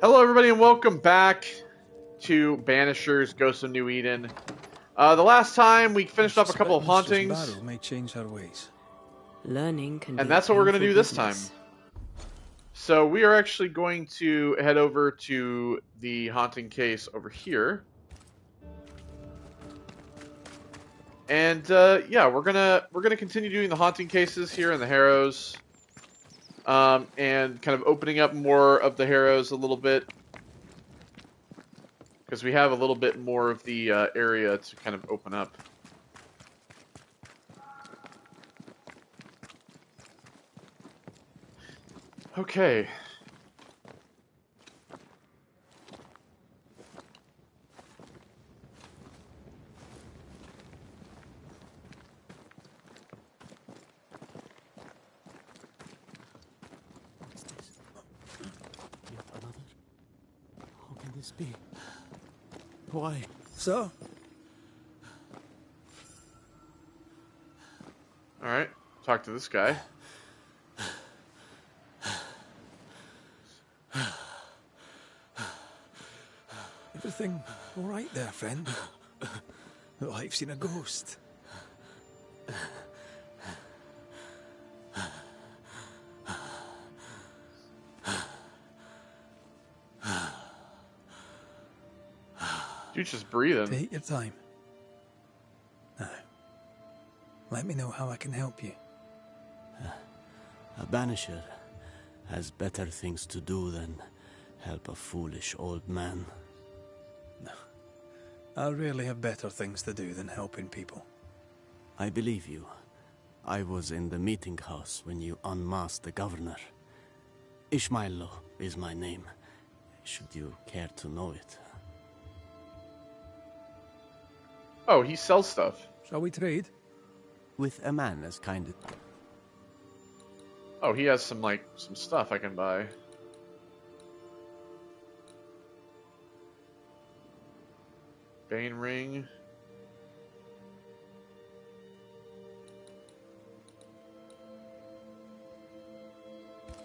Hello, everybody, and welcome back to Banishers: Ghosts of New Eden. The last time we finished up a couple of hauntings, may change her ways. Learning can and be that's what we're going to do this business. time. So we are actually going to head over to the haunting case over here, and yeah, we're gonna continue doing the haunting cases here in the Harrows, and kind of opening up more of the Harrows a little bit. Because we have a little bit more of the area to kind of open up. Okay. What's this? Yet another? How can this be? Why? So? Alright. Talk to this guy. Everything all right there, friend? Look like you've seen a ghost. Dude's just breathing. Take your time. Now, let me know how I can help you. A banisher has better things to do than help a foolish old man. No. I rarely have better things to do than helping people. I believe you. I was in the meeting house when you unmasked the governor. Ishmael is my name, should you care to know it. Oh, he sells stuff. Shall we trade? With a man as kind as... Oh, he has some stuff I can buy. Bane ring.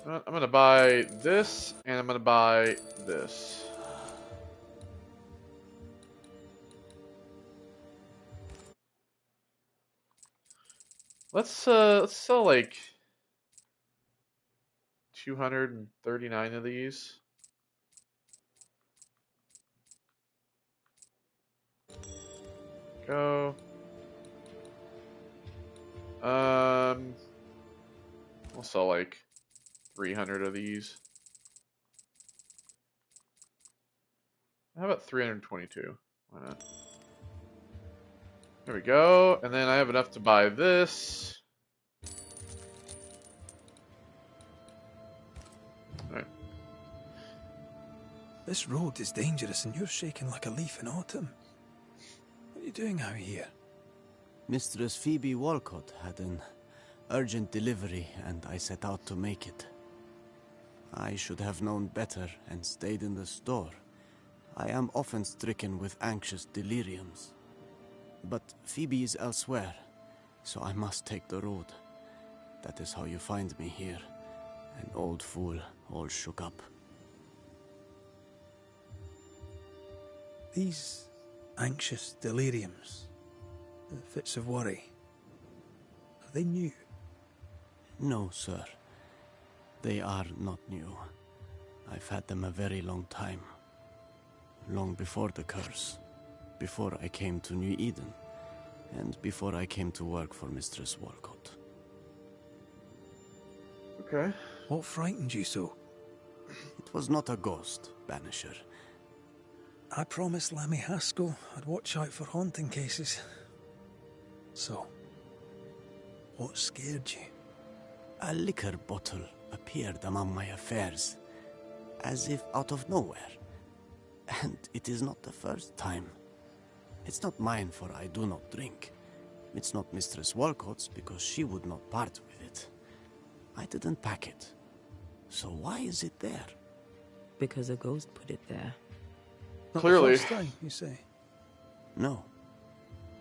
I'm gonna buy this, and I'm gonna buy this. Let's sell like 239 of these. Go. We'll sell like 300 of these. How about 322? Why not? There we go. And then I have enough to buy this. Alright. This road is dangerous and you're shaking like a leaf in autumn. What are you doing out here? Mistress Phoebe Walcott had an urgent delivery and I set out to make it. I should have known better and stayed in the store. I am often stricken with anxious deliriums. But Phoebe is elsewhere, so I must take the road. That is how you find me here, an old fool, all shook up. These anxious deliriums, the fits of worry, are they new? No, sir. They are not new. I've had them a very long time. Long before the curse. Before I came to New Eden. And before I came to work for Mistress Walcott. Okay. What frightened you so? It was not a ghost, Banisher. I promised Lammy Haskell I'd watch out for haunting cases. So, what scared you? A liquor bottle appeared among my affairs, as if out of nowhere. And it is not the first time. It's not mine, for I do not drink. It's not Mistress Walcott's, because she would not part with it. I didn't pack it. So why is it there? Because a ghost put it there. Not Clearly. the first time, you say? No.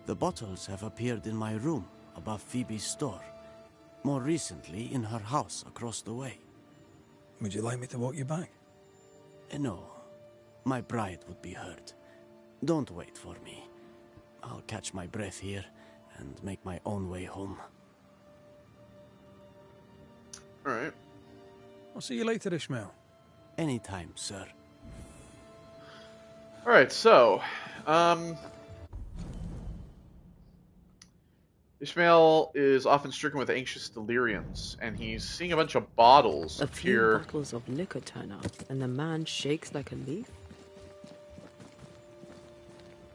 The bottles have appeared in my room, above Phoebe's store. More recently, in her house across the way. Would you like me to walk you back? No, my bride would be hurt. Don't wait for me. I'll catch my breath here and make my own way home. Alright. I'll see you later, Ishmael. Anytime, sir. Alright, so, Ishmael is often stricken with anxious deliriums, and he's seeing a bunch of bottles A few appear. bottles of liquor turn up, and the man shakes like a leaf?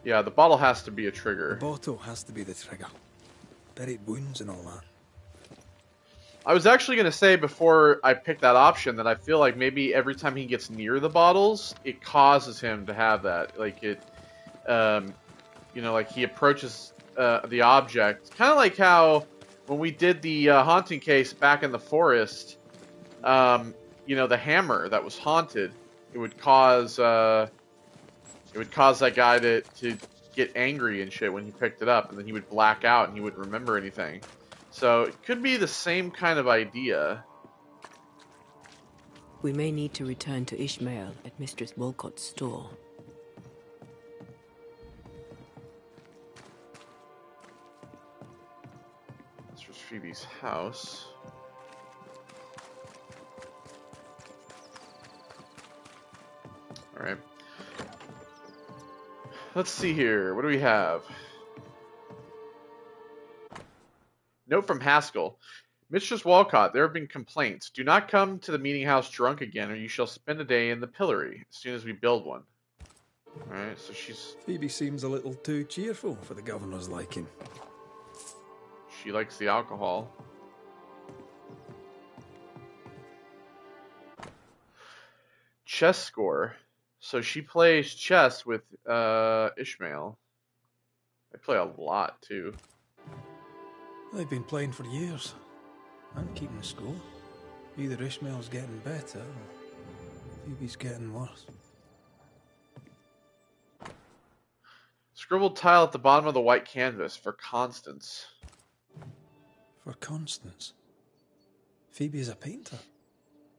Yeah, the bottle has to be a trigger. The bottle has to be the trigger. Buried wounds and all that. I was actually going to say before I picked that option that I feel like maybe every time he gets near the bottles, it causes him to have that. Like it, like he approaches the object. Kind of like how when we did the haunting case back in the forest, the hammer that was haunted, it would cause that guy to get angry and shit when he picked it up, and then he would black out and he wouldn't remember anything. So it could be the same kind of idea. We may need to return to Ishmael at Mistress Walcott's store. Mistress Phoebe's house. Alright. Let's see here. What do we have? Note from Haskell. Mistress Walcott, there have been complaints. Do not come to the meeting house drunk again, or you shall spend a day in the pillory, as soon as we build one. Alright, so she's... Phoebe seems a little too cheerful for the governor's liking. She likes the alcohol. Chess score. So she plays chess with Ishmael. They play a lot, too. They've been playing for years. And keeping score. Either Ishmael's getting better, or Phoebe's getting worse. Scribbled tile at the bottom of the white canvas for Constance. For Constance. Phoebe's a painter.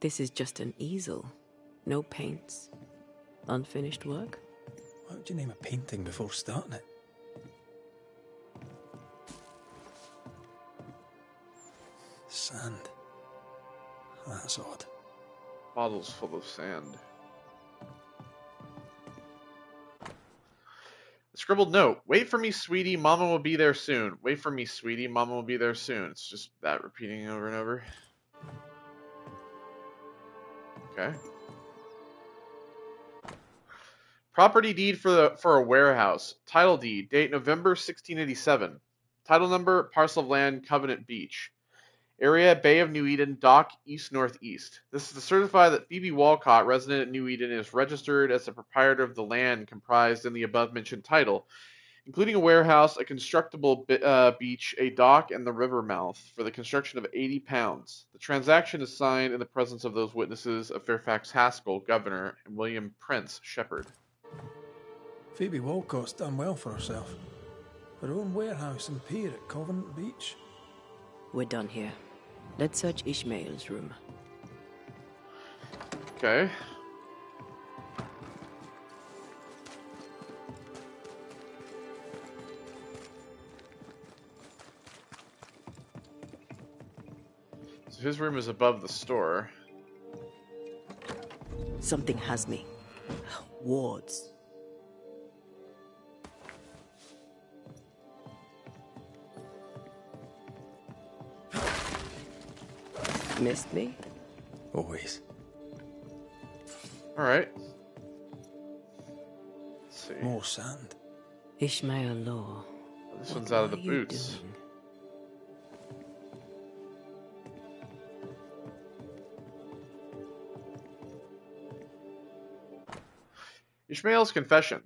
This is just an easel. No paints. Unfinished work? Why would you name a painting before starting it? Sand. That's odd. Bottles full of sand. Scribbled note. Wait for me, sweetie. Mama will be there soon. Wait for me, sweetie. Mama will be there soon. It's just that repeating over and over. Okay. Property deed for a warehouse. Title deed. Date November 1687. Title number, parcel of land, Covenant Beach. Area, Bay of New Eden, Dock, east-northeast. This is to certify that Phoebe Walcott, resident at New Eden, is registered as the proprietor of the land comprised in the above-mentioned title, including a warehouse, a constructible beach, a dock, and the river mouth, for the construction of 80 pounds. The transaction is signed in the presence of those witnesses of Fairfax Haskell, Governor, and William Prince, Shepherd. Phoebe Walcott's done well for herself. Her own warehouse and pier at Covenant Beach. We're done here. Let's search Ishmael's room. Okay. So his room is above the store. Something has me. Wards. Missed me? Always. Alright. Let's see. More sand. Ishmael Law. This What one's out of the are you boots. doing? Ishmael's confession.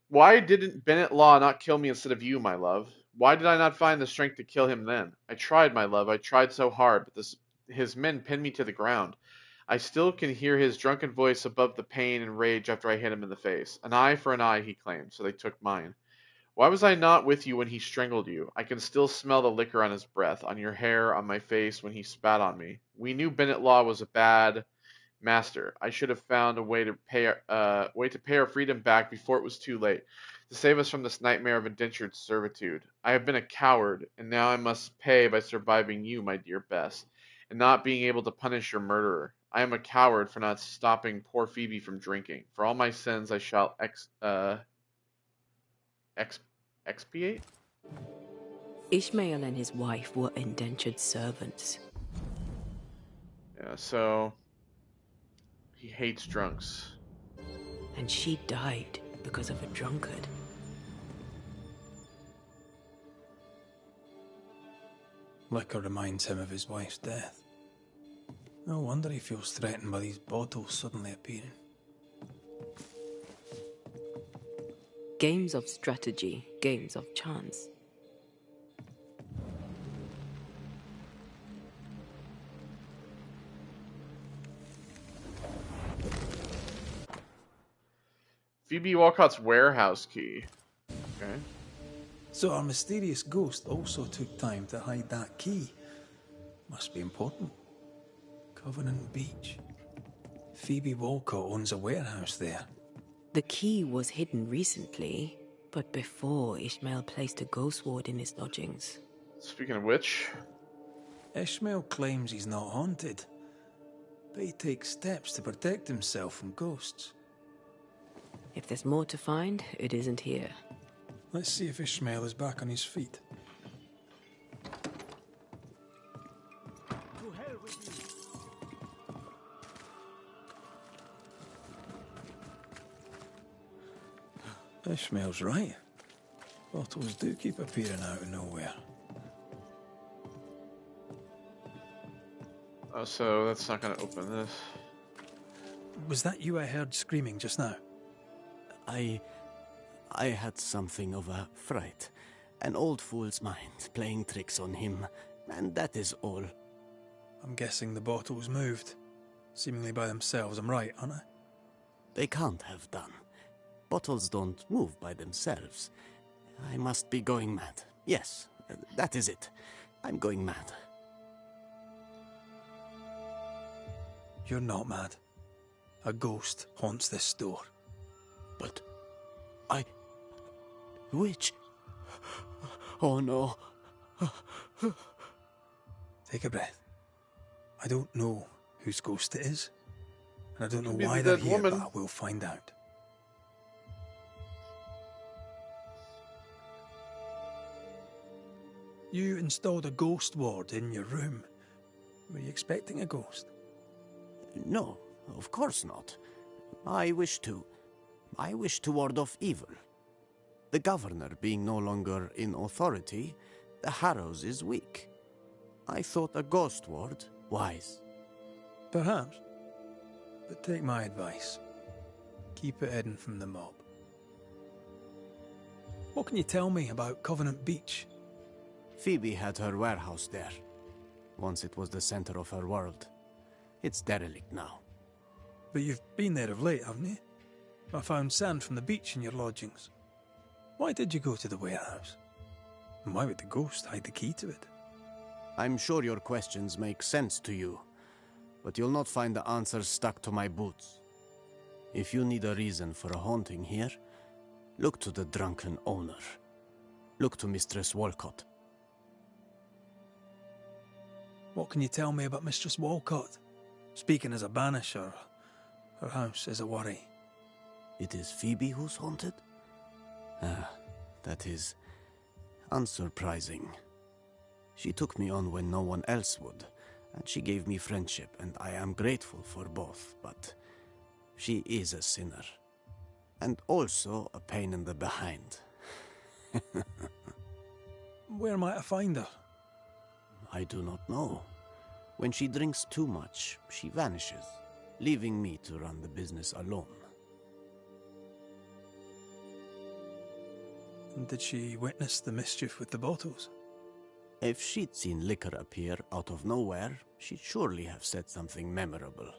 Why didn't Bennett Law not kill me instead of you, my love? Why did I not find the strength to kill him then? I tried, my love, I tried so hard, but his men pinned me to the ground. I still can hear his drunken voice above the pain and rage after I hit him in the face. An eye for an eye, he claimed, so they took mine. Why was I not with you when he strangled you? I can still smell the liquor on his breath, on your hair, on my face when he spat on me. We knew Bennett Law was a bad Master, I should have found a way to pay our freedom back before it was too late, to save us from this nightmare of indentured servitude. I have been a coward, and now I must pay by surviving you, my dear Bess, and not being able to punish your murderer. I am a coward for not stopping poor Phoebe from drinking. For all my sins I shall expiate? Ishmael and his wife were indentured servants. Yeah, so he hates drunks. And she died because of a drunkard. Liquor reminds him of his wife's death. No wonder he feels threatened by these bottles suddenly appearing. Games of strategy, games of chance. Phoebe Walcott's warehouse key. Okay. So our mysterious ghost also took time to hide that key. Must be important. Covenant Beach. Phoebe Walcott owns a warehouse there. The key was hidden recently, but before Ishmael placed a ghost ward in his lodgings. Speaking of which... Ishmael claims he's not haunted, but he takes steps to protect himself from ghosts. If there's more to find, it isn't here. Let's see if Ishmael is back on his feet. To hell with you. Ishmael's right. Bottles do keep appearing out of nowhere. Oh, so that's not going to open this. Was that you I heard screaming just now? I had something of a fright. An old fool's mind playing tricks on him, and that is all. I'm guessing the bottles moved, seemingly by themselves. I'm right, aren't I? They can't have done. Bottles don't move by themselves. I must be going mad. Yes, that is it. I'm going mad. You're not mad. A ghost haunts this store. But... Which? Oh no. Take a breath. I don't know whose ghost it is, and I don't know Could be why the they're dead here, woman. but I will find out. You installed a ghost ward in your room. Were you expecting a ghost? No, of course not. I wish to ward off evil. The governor being no longer in authority, the Harrows is weak. I thought a ghost ward wise. Perhaps. But take my advice. Keep it hidden from the mob. What can you tell me about Covenant Beach? Phoebe had her warehouse there. Once it was the center of her world. It's derelict now. But you've been there of late, haven't you? I found sand from the beach in your lodgings. Why did you go to the warehouse? And why would the ghost hide the key to it? I'm sure your questions make sense to you, but you'll not find the answers stuck to my boots. If you need a reason for a haunting here, look to the drunken owner. Look to Mistress Walcott. What can you tell me about Mistress Walcott? Speaking as a banisher, her house is a worry. It is Phoebe who's haunted? Ah, that is unsurprising. She took me on when no one else would, and she gave me friendship, and I am grateful for both, but she is a sinner. And also a pain in the behind. Where might I find her? I do not know. When she drinks too much, she vanishes, leaving me to run the business alone. And did she witness the mischief with the bottles? If she'd seen liquor appear out of nowhere, she'd surely have said something memorable.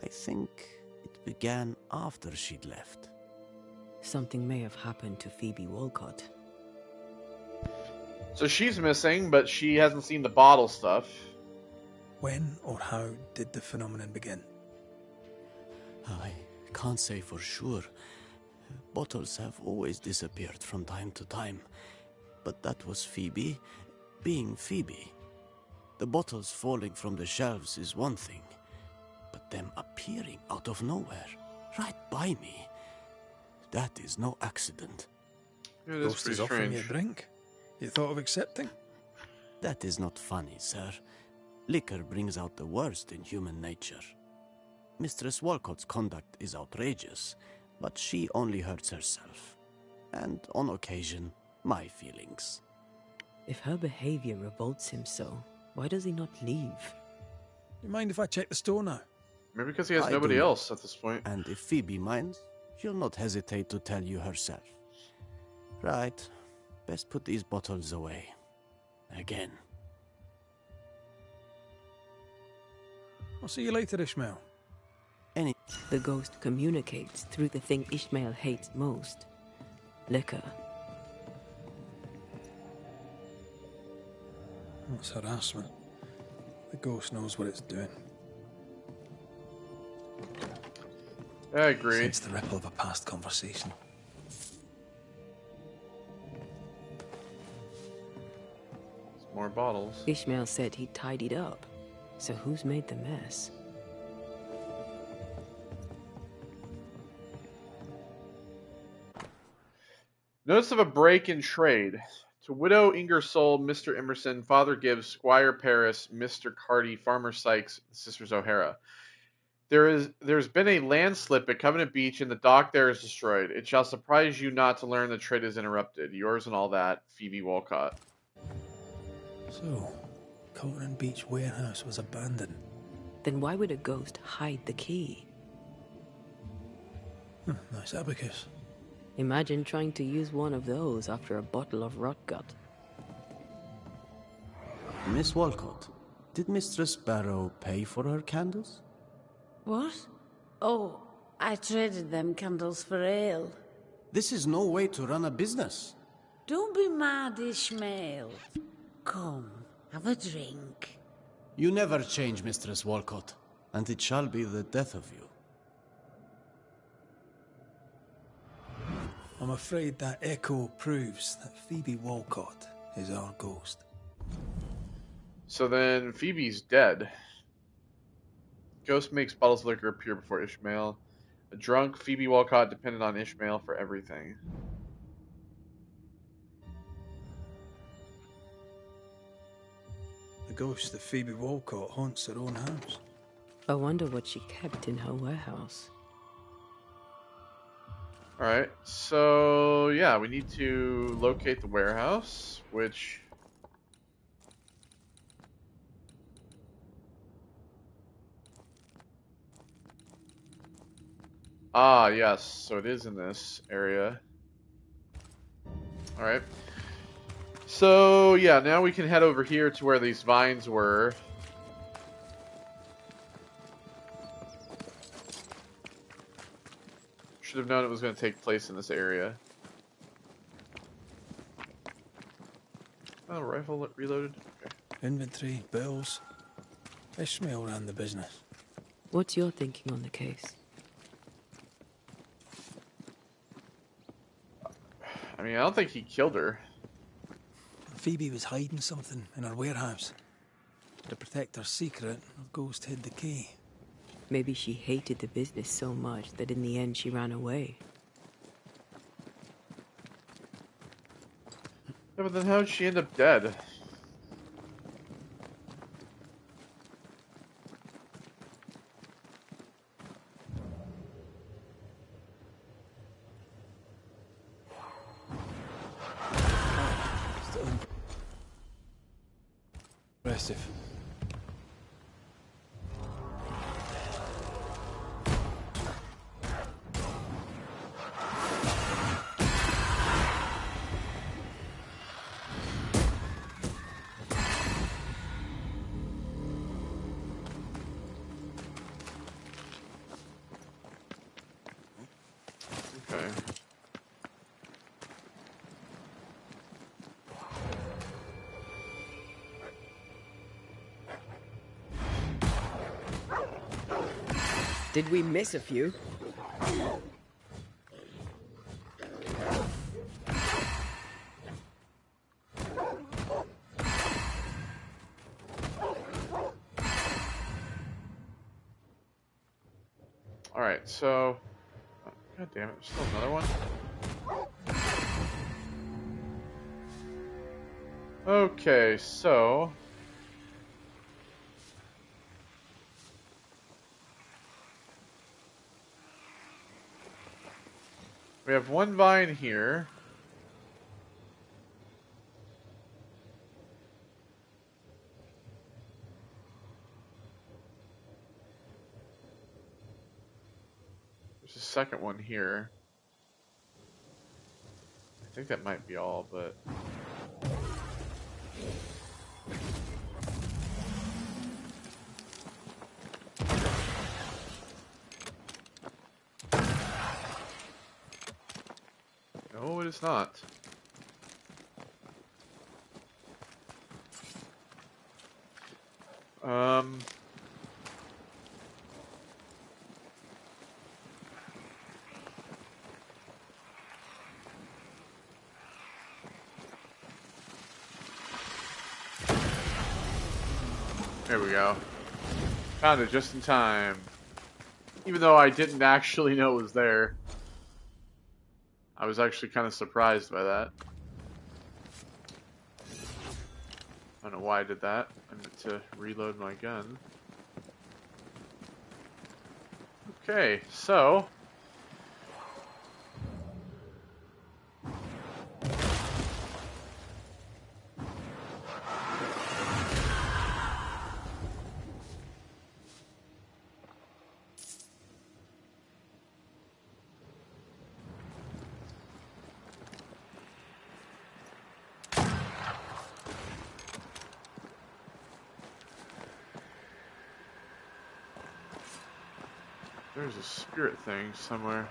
I think it began after she'd left. Something may have happened to Phoebe Walcott. So she's missing, but she hasn't seen the bottle stuff. When or how did the phenomenon begin? I can't say for sure. Bottles have always disappeared from time to time. But that was Phoebe being Phoebe. The bottles falling from the shelves is one thing, but them appearing out of nowhere, right by me, that is no accident. Yeah, that's Ghost pretty is offering you a strange. drink. You thought of accepting? That is not funny, sir. Liquor brings out the worst in human nature. Mistress Walcott's conduct is outrageous, but she only hurts herself. And, on occasion, my feelings. If her behavior revolts him so, why does he not leave? You mind if I check the store now? Maybe because he has I nobody do not. else at this point. And if Phoebe minds, she'll not hesitate to tell you herself. Right. Best put these bottles away. Again. I'll see you later, Ishmael. The ghost communicates through the thing Ishmael hates most. Liquor. That's harassment. The ghost knows what it's doing. I agree. Sense the ripple of a past conversation. More bottles. Ishmael said he tidied up. So who's made the mess? Notice of a break in trade. To Widow Ingersoll, Mr. Emerson, Father Gibbs, Squire Paris, Mr. Carty, Farmer Sykes, Sisters O'Hara. There's been a landslip at Covenant Beach and the dock there is destroyed. It shall surprise you not to learn the trade is interrupted. Yours and all that, Phoebe Walcott. So, Covenant Beach warehouse was abandoned. Then why would a ghost hide the key? Nice abacus. Imagine trying to use one of those after a bottle of rotgut. Miss Walcott, did Mistress Barrow pay for her candles? What? Oh, I traded them candles for ale. This is no way to run a business. Don't be mad, Ishmael. Come, have a drink. You never change, Mistress Walcott, and it shall be the death of you. I'm afraid that echo proves that Phoebe Walcott is our ghost. So then Phoebe's dead. Ghost makes bottles of liquor appear before Ishmael. A drunk Phoebe Walcott depended on Ishmael for everything. The ghost of Phoebe Walcott haunts her own house. I wonder what she kept in her warehouse. Alright, so yeah, we need to locate the warehouse, which... Ah, yes, so it is in this area. Alright. So, yeah, now we can head over here to where these vines were. Should have known it was going to take place in this area. Oh, rifle reloaded. Okay. Inventory, bills. Ishmael ran the business. What's your thinking on the case? I mean, I don't think he killed her. Phoebe was hiding something in her warehouse. To protect her secret, her ghost hid the key. Maybe she hated the business so much that in the end she ran away. Yeah, but then how did she end up dead? Still impressive. Did we miss a few? Alright, so... God damn it, there's still another one? Okay, so... we have one vine here. There's a second one here. I think that might be all, but... no, it is not. There we go. Found it just in time. Even though I didn't actually know it was there. I was actually kind of surprised by that. I don't know why I did that. I meant to reload my gun. Okay, so... there's a spirit thing somewhere.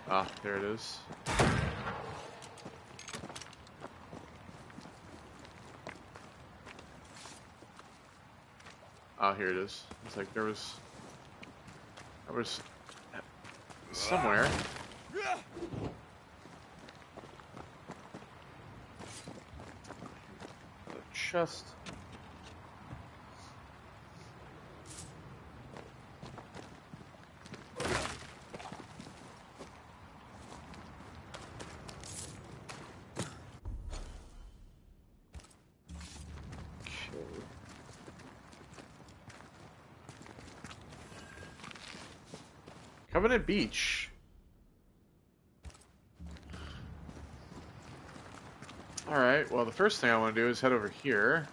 Ah, there it is. Oh, here it is. It's like there was somewhere. The chest. Covenant Beach. Alright, well the first thing I want to do is head over here.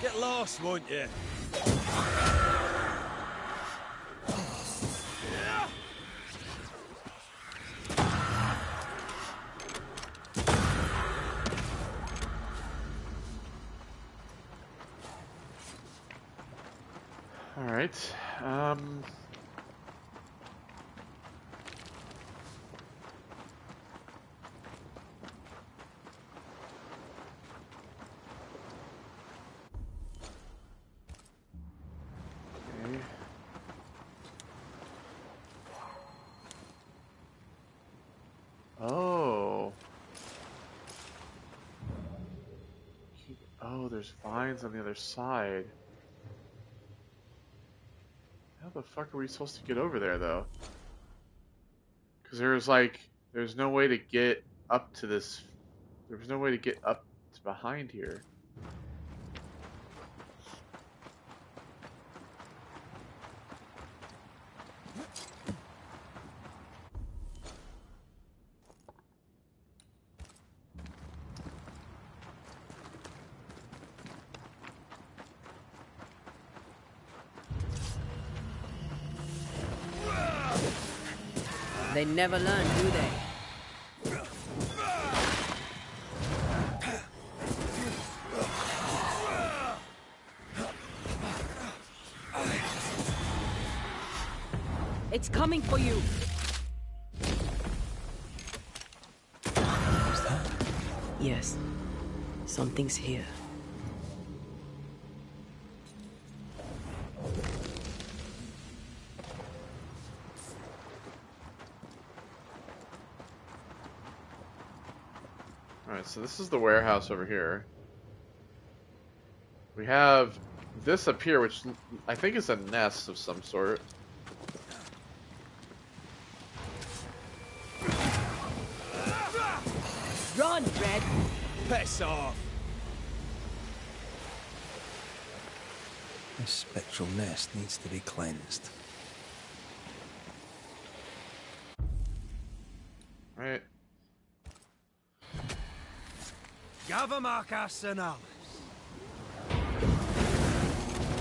Get lost, won't you? Alright, okay. Oh. Oh, there's vines on the other side. How the fuck are we supposed to get over there, though? Because there's no way to get up to this. There was no way to get up to behind here. They never learn, do they? It's coming for you. What's that? Yes. Something's here. Alright, so this is the warehouse over here. We have this up here, which I think is a nest of some sort. Run, Red! Piss off! This spectral nest needs to be cleansed. Right. Gavamak Arsenalis.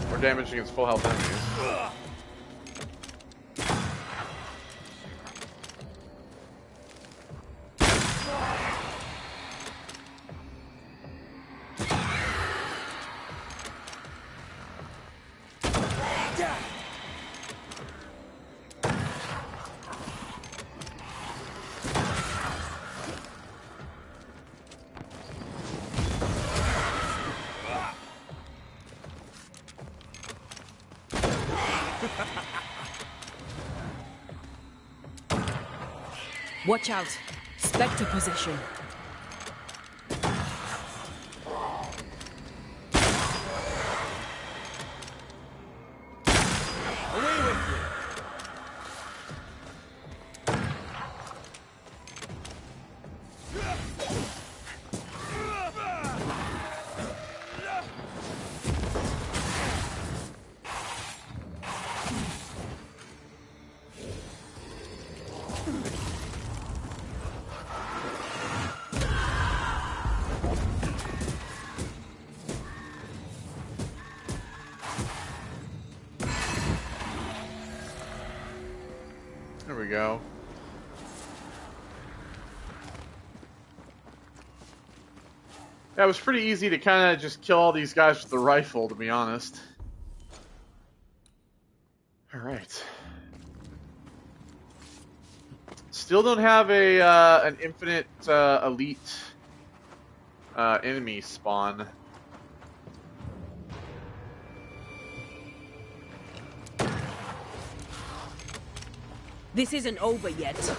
More damage against full health enemies. Watch out! Spectre possession. Away with you! There we go. Yeah, it was pretty easy to kind of just kill all these guys with the rifle, to be honest. Alright. Still don't have a an infinite elite enemy spawn. This isn't over yet.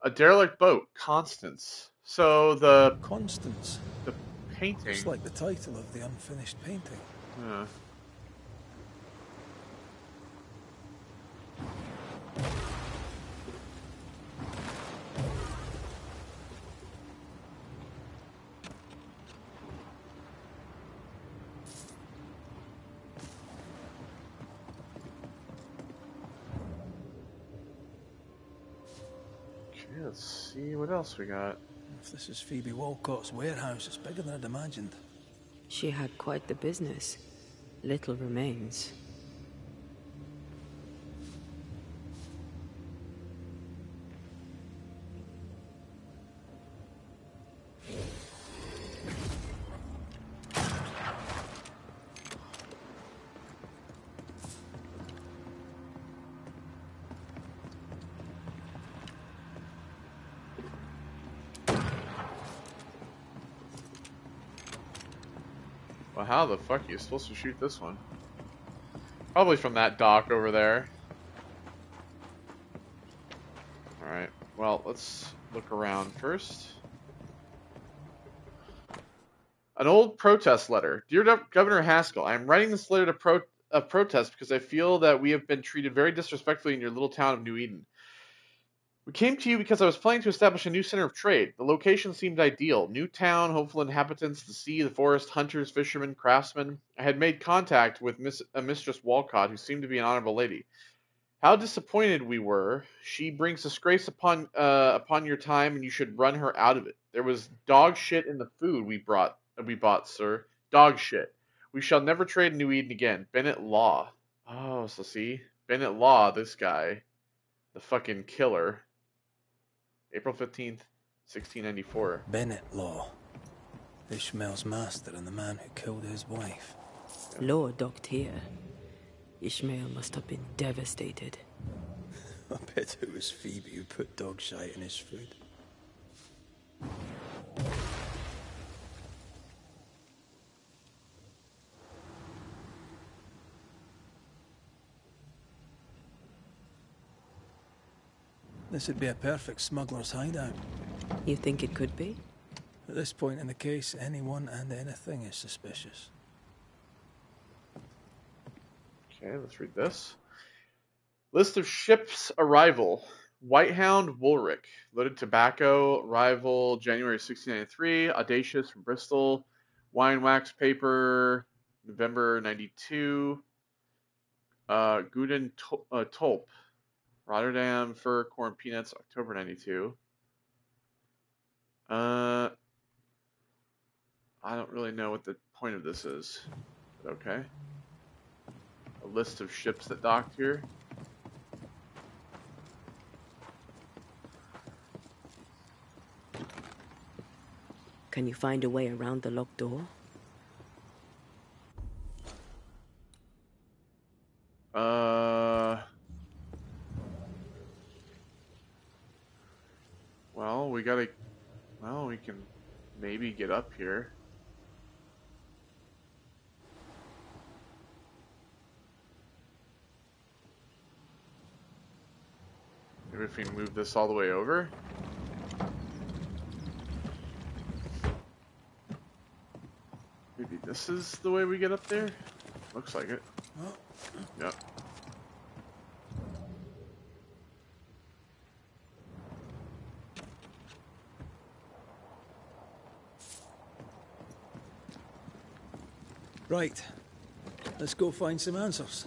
A derelict boat, Constance. So the Constance. painting. It's like the title of the unfinished painting. Yeah. Okay, let's see what else we got. If this is Phoebe Walcott's warehouse, it's bigger than I'd imagined. She had quite the business. Little remains. Well, how the fuck are you supposed to shoot this one? Probably from that dock over there. Alright, well, let's look around first. An old protest letter. Dear Governor Haskell, I am writing this letter of protest because I feel that we have been treated very disrespectfully in your little town of New Eden. We came to you because I was planning to establish a new center of trade. The location seemed ideal. New town, hopeful inhabitants, the sea, the forest, hunters, fishermen, craftsmen. I had made contact with Mistress Walcott, who seemed to be an honorable lady. How disappointed we were. She brings disgrace upon your time, and you should run her out of it. There was dog shit in the food we bought, sir. Dog shit. We shall never trade New Eden again. Bennett Law. Oh, so see? Bennett Law, this guy. The fucking killer. April 15th, 1694. Bennett Law. Ishmael's master and the man who killed his wife. Law docked here. Ishmael must have been devastated. I bet it was Phoebe who put dog shite in his food. This would be a perfect smuggler's hideout. You think it could be? At this point in the case, anyone and anything is suspicious. Okay, let's read this. List of ships arrival. Whitehound, Woolwich. Loaded tobacco, arrival January 1693. Audacious from Bristol. Wine wax paper, November 92. Guden Tulp. Rotterdam, fur, corn, peanuts, October 92. I don't really know what the point of this is. But okay. A list of ships that docked here. Can you find a way around the locked door? Well, we can maybe get up here. Maybe if we move this all the way over. Maybe this is the way we get up there? Looks like it. Yep. Right. Let's go find some answers.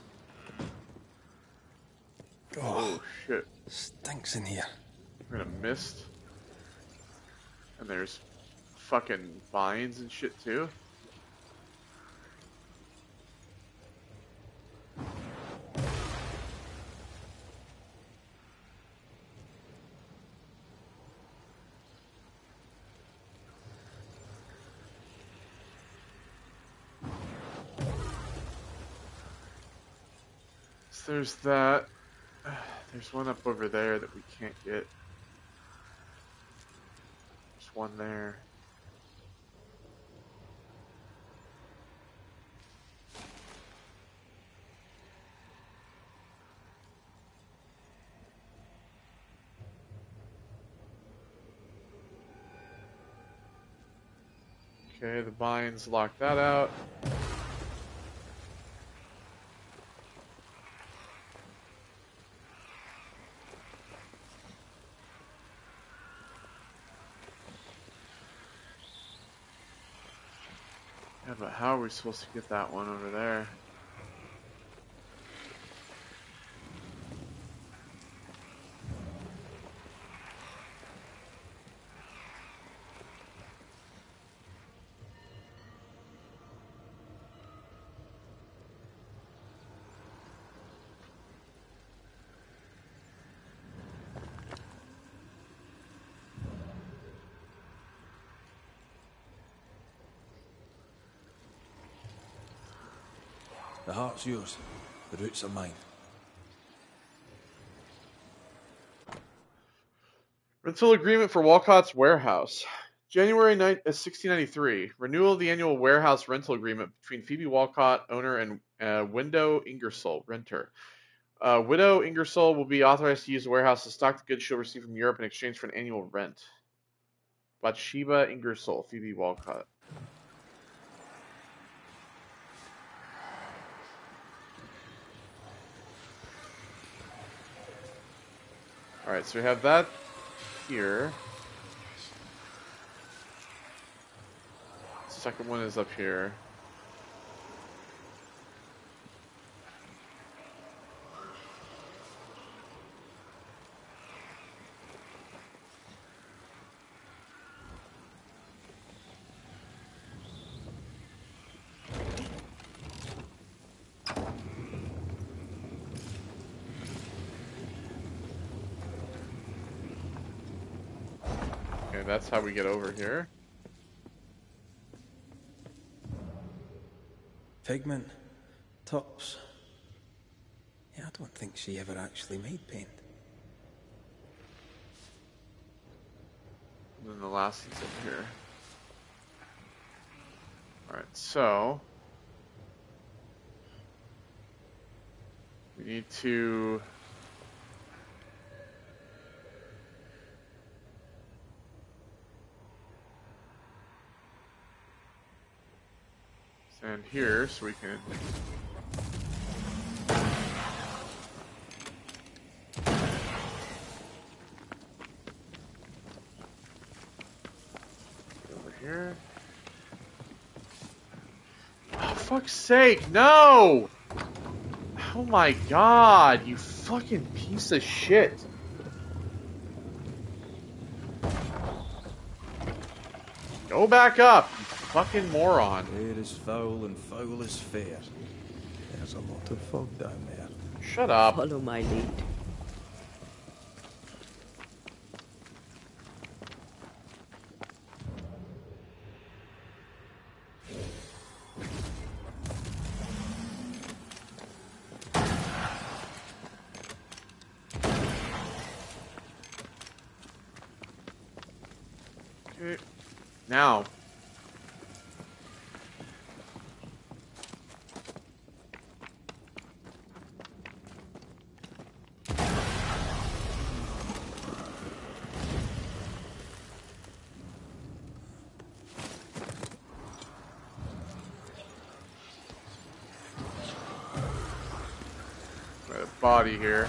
Oh shit. Stinks in here. We're in a mist. And there's fucking vines and shit too. So there's that. There's one up over there that we can't get. There's one there. Okay, the vines lock that out. Yeah, but how are we supposed to get that one over there? The heart's yours. The roots are mine. Rental agreement for Walcott's warehouse. January 1693. Renewal of the annual warehouse rental agreement between Phoebe Walcott, owner, and Widow Ingersoll, renter. Widow Ingersoll will be authorized to use the warehouse to stock the goods she'll receive from Europe in exchange for an annual rent. Bathsheba Ingersoll, Phoebe Walcott. Alright, so we have that here. Second one is up here. Okay, that's how we get over here. Pigment, tops. Yeah, I don't think she ever actually made paint. And then the last one's in here. Alright, so we need to stand here so we can over here. Oh, fuck's sake, no! Oh my god, you fucking piece of shit. Go back up, you fucking moron. Fair is foul and foul is fair. There's a lot of fog down there. Shut up. Follow my lead. Okay. Now. Got a body here.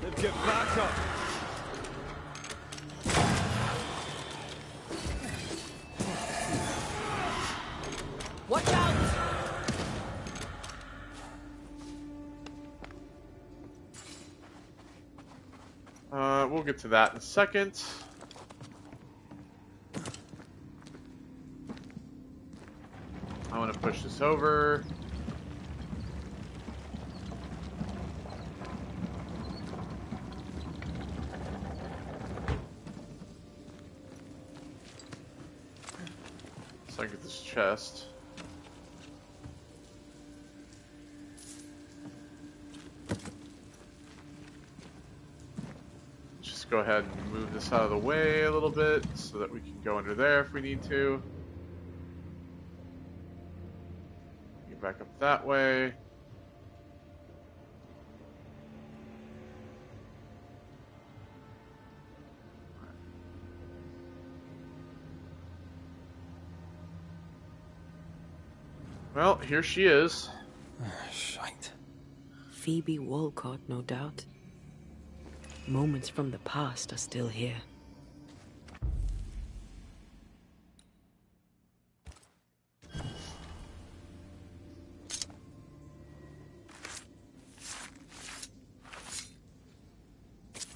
Let's get back up. Watch out! We'll get to that in a second. I want to push this over. So I get this chest. Just go ahead and move this out of the way a little bit so that we can go under there if we need to. Get back up that way. Well, here she is. Shite. Phoebe Walcott, no doubt. Moments from the past are still here.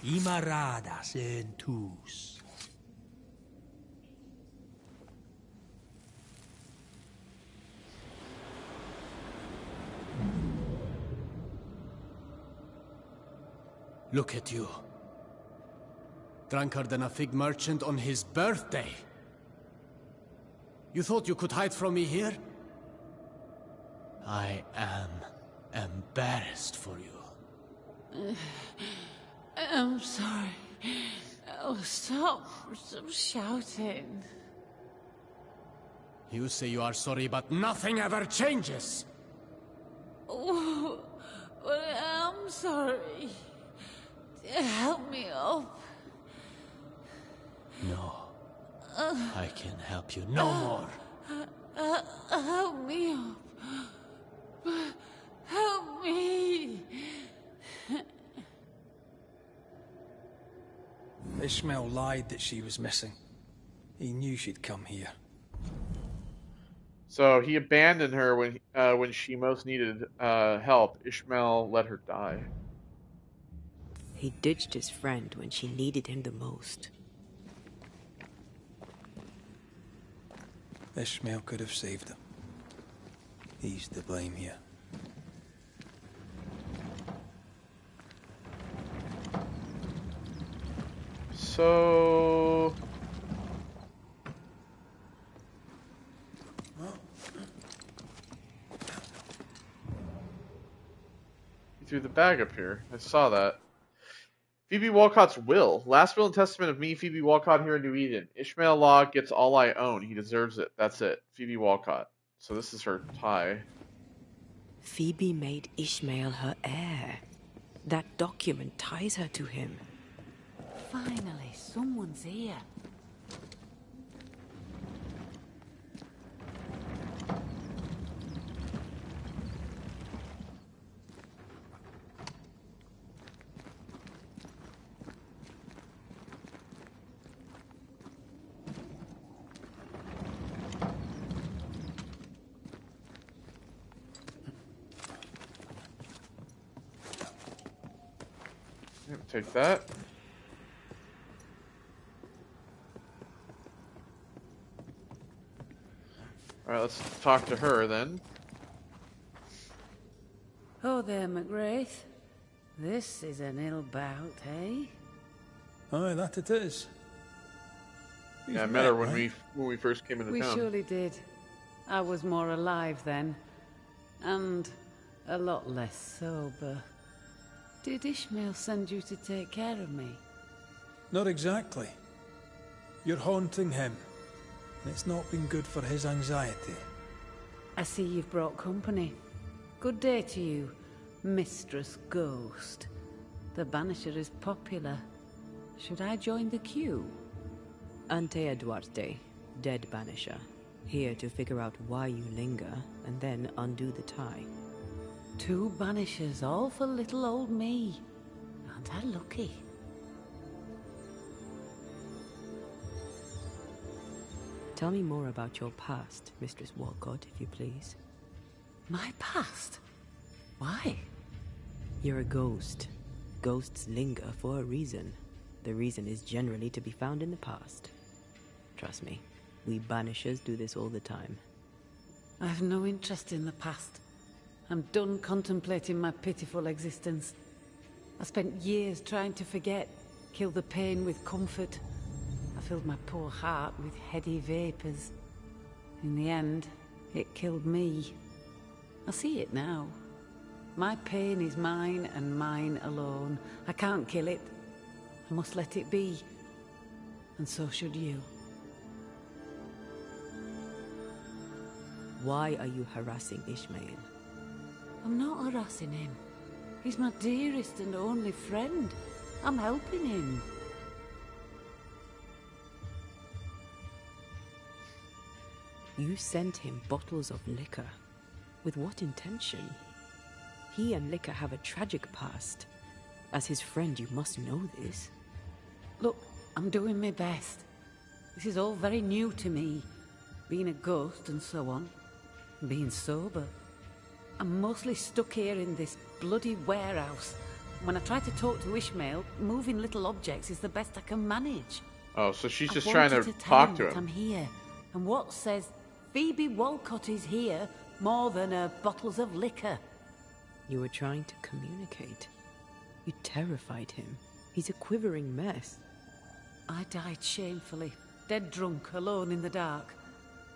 Imaradas en tus. Look at you. Drunkard than a fig merchant on his birthday. You thought you could hide from me here? I am embarrassed for you. I'm sorry. Oh, stop shouting. You say you are sorry, but nothing ever changes. Oh, well, I'm sorry. Help me up. No. I can help you no more. Help me up. Help me. Ishmael lied that she was missing. He knew she'd come here. So he abandoned her when she most needed help. Ishmael let her die. He ditched his friend when she needed him the most. Ishmael could have saved him. He's to blame here. So... He threw the bag up here. I saw that. Phoebe Walcott's will. Last will and testament of me, Phoebe Walcott, here in New Eden. Ishmael Law gets all I own. He deserves it. That's it. Phoebe Walcott. So this is her tie. Phoebe made Ishmael her heir. That document ties her to him. Finally, someone's here. Take that. Alright, let's talk to her then. Oh there, McGrath. This is an ill bout, eh? Aye, that it is. Yeah, I met her when we first came into We town. surely did. I was more alive then. And a lot less sober. Did Ishmael send you to take care of me? Not exactly. You're haunting him. It's not been good for his anxiety. I see you've brought company. Good day to you, Mistress Ghost. The Banisher is popular. Should I join the queue? Ante Duarte, dead Banisher. Here to figure out why you linger, and then undo the tie. 2 Banishers, all for little old me. Aren't I lucky? Tell me more about your past, Mistress Walcott, if you please. My past? Why? You're a ghost. Ghosts linger for a reason. The reason is generally to be found in the past. Trust me, we Banishers do this all the time. I have no interest in the past. I'm done contemplating my pitiful existence. I spent years trying to forget, kill the pain with comfort. I filled my poor heart with heady vapors. In the end, it killed me. I see it now. My pain is mine and mine alone. I can't kill it. I must let it be. And so should you. Why are you harassing Ishmael? I'm not harassing him. He's my dearest and only friend. I'm helping him. You sent him bottles of liquor. With what intention? He and liquor have a tragic past. As his friend, you must know this. Look, I'm doing my best. This is all very new to me. Being a ghost and so on. Being sober. I'm mostly stuck here in this bloody warehouse. When I try to talk to Ishmael, moving little objects is the best I can manage. Oh, so she's just I trying wanted to tell talk to that him. I'm here. And what says Phoebe Walcott is here more than bottles of liquor? You were trying to communicate. You terrified him. He's a quivering mess. I died shamefully, dead drunk, alone in the dark.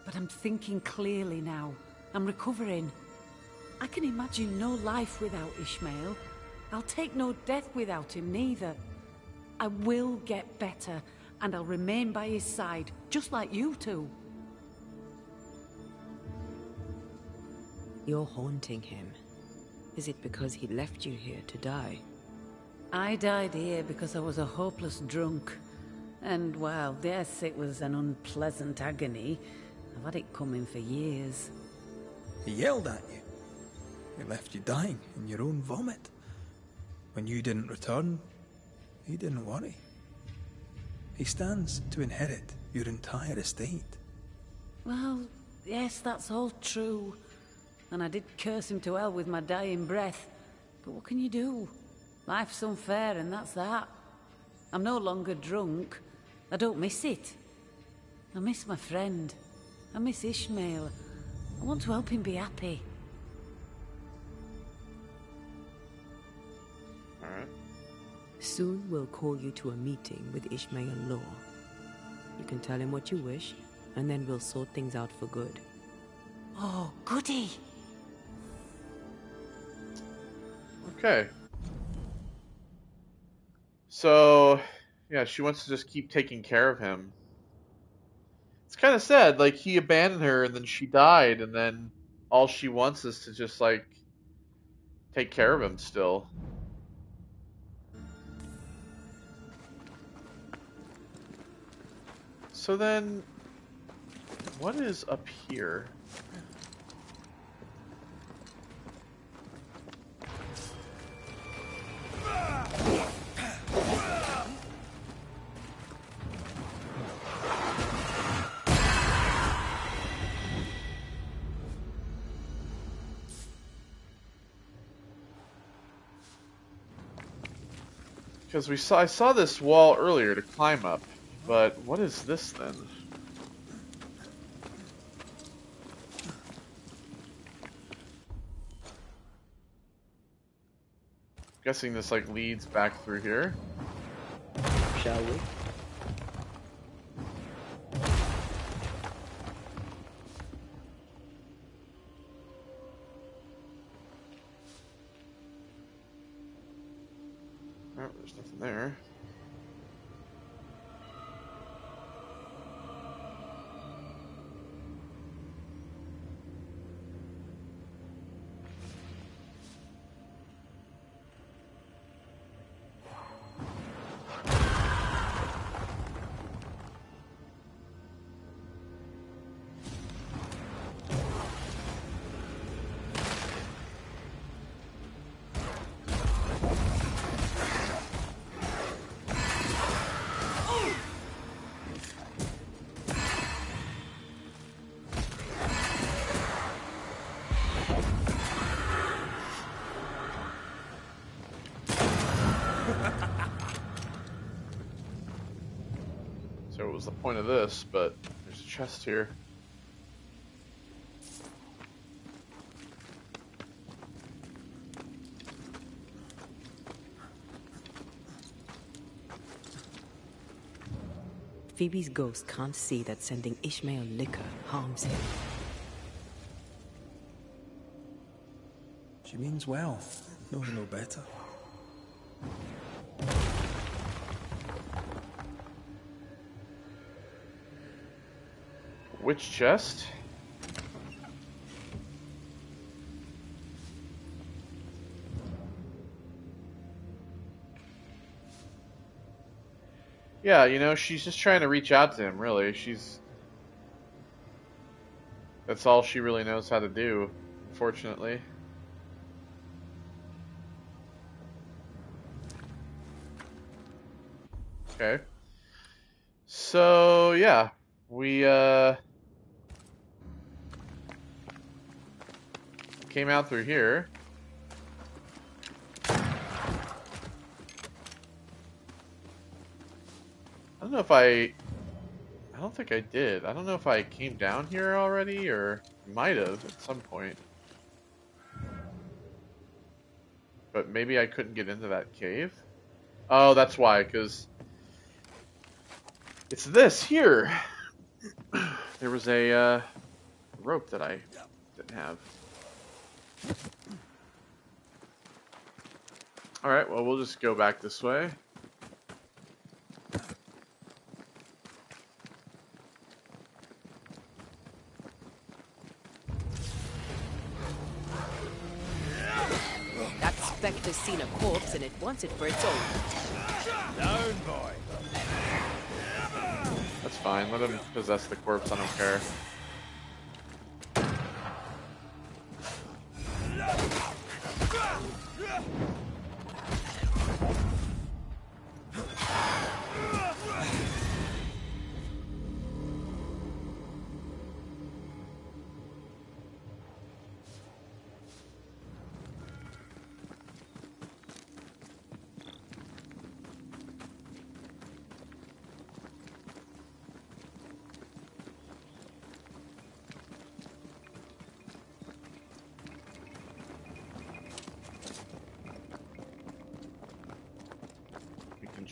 But I'm thinking clearly now. I'm recovering. I can imagine no life without Ishmael. I'll take no death without him, neither. I will get better, and I'll remain by his side, just like you two. You're haunting him. Is it because he left you here to die? I died here because I was a hopeless drunk. And while yes, it was an unpleasant agony, I've had it coming for years. He yelled at you. He left you dying in your own vomit. When you didn't return, he didn't worry. He stands to inherit your entire estate. Well, yes, that's all true. And I did curse him to hell with my dying breath. But what can you do? Life's unfair, and that's that. I'm no longer drunk. I don't miss it. I miss my friend. I miss Ishmael. I want to help him be happy. Alright. Soon we'll call you to a meeting with Ishmael Law. You can tell him what you wish, and then we'll sort things out for good. Oh, goody! Okay. So, yeah, she wants to just keep taking care of him. It's kind of sad. Like, he abandoned her, and then she died, and then all she wants is to just, like, take care of him still. So then, what is up here? Because I saw this wall earlier to climb up, but what is this then? Guessing this like leads back through here. Shall we? Oh, there's nothing there. So what was the point of this? But there's a chest here. Phoebe's ghost can't see that sending Ishmael liquor harms him. She means well. Knows no better. Which chest? Yeah, you know, she's just trying to reach out to him, really. That's all she really knows how to do, unfortunately. Okay. So, yeah. We, came out through here. I don't know if I don't think I did. I don't know if I came down here already, or might have at some point. But maybe I couldn't get into that cave? Oh, that's why, because it's this here. There was a rope that I didn't have. Alright, well, we'll just go back this way. That specter's seen a corpse and it wants it for its own. Down, boy. That's fine, let him possess the corpse, I don't care.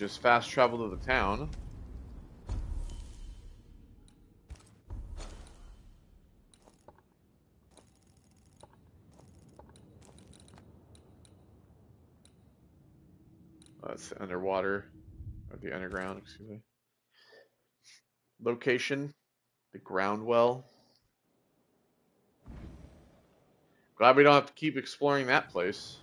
just fast travel to the town. That's underwater, or the underground, excuse me. Location, the ground well. Glad we don't have to keep exploring that place.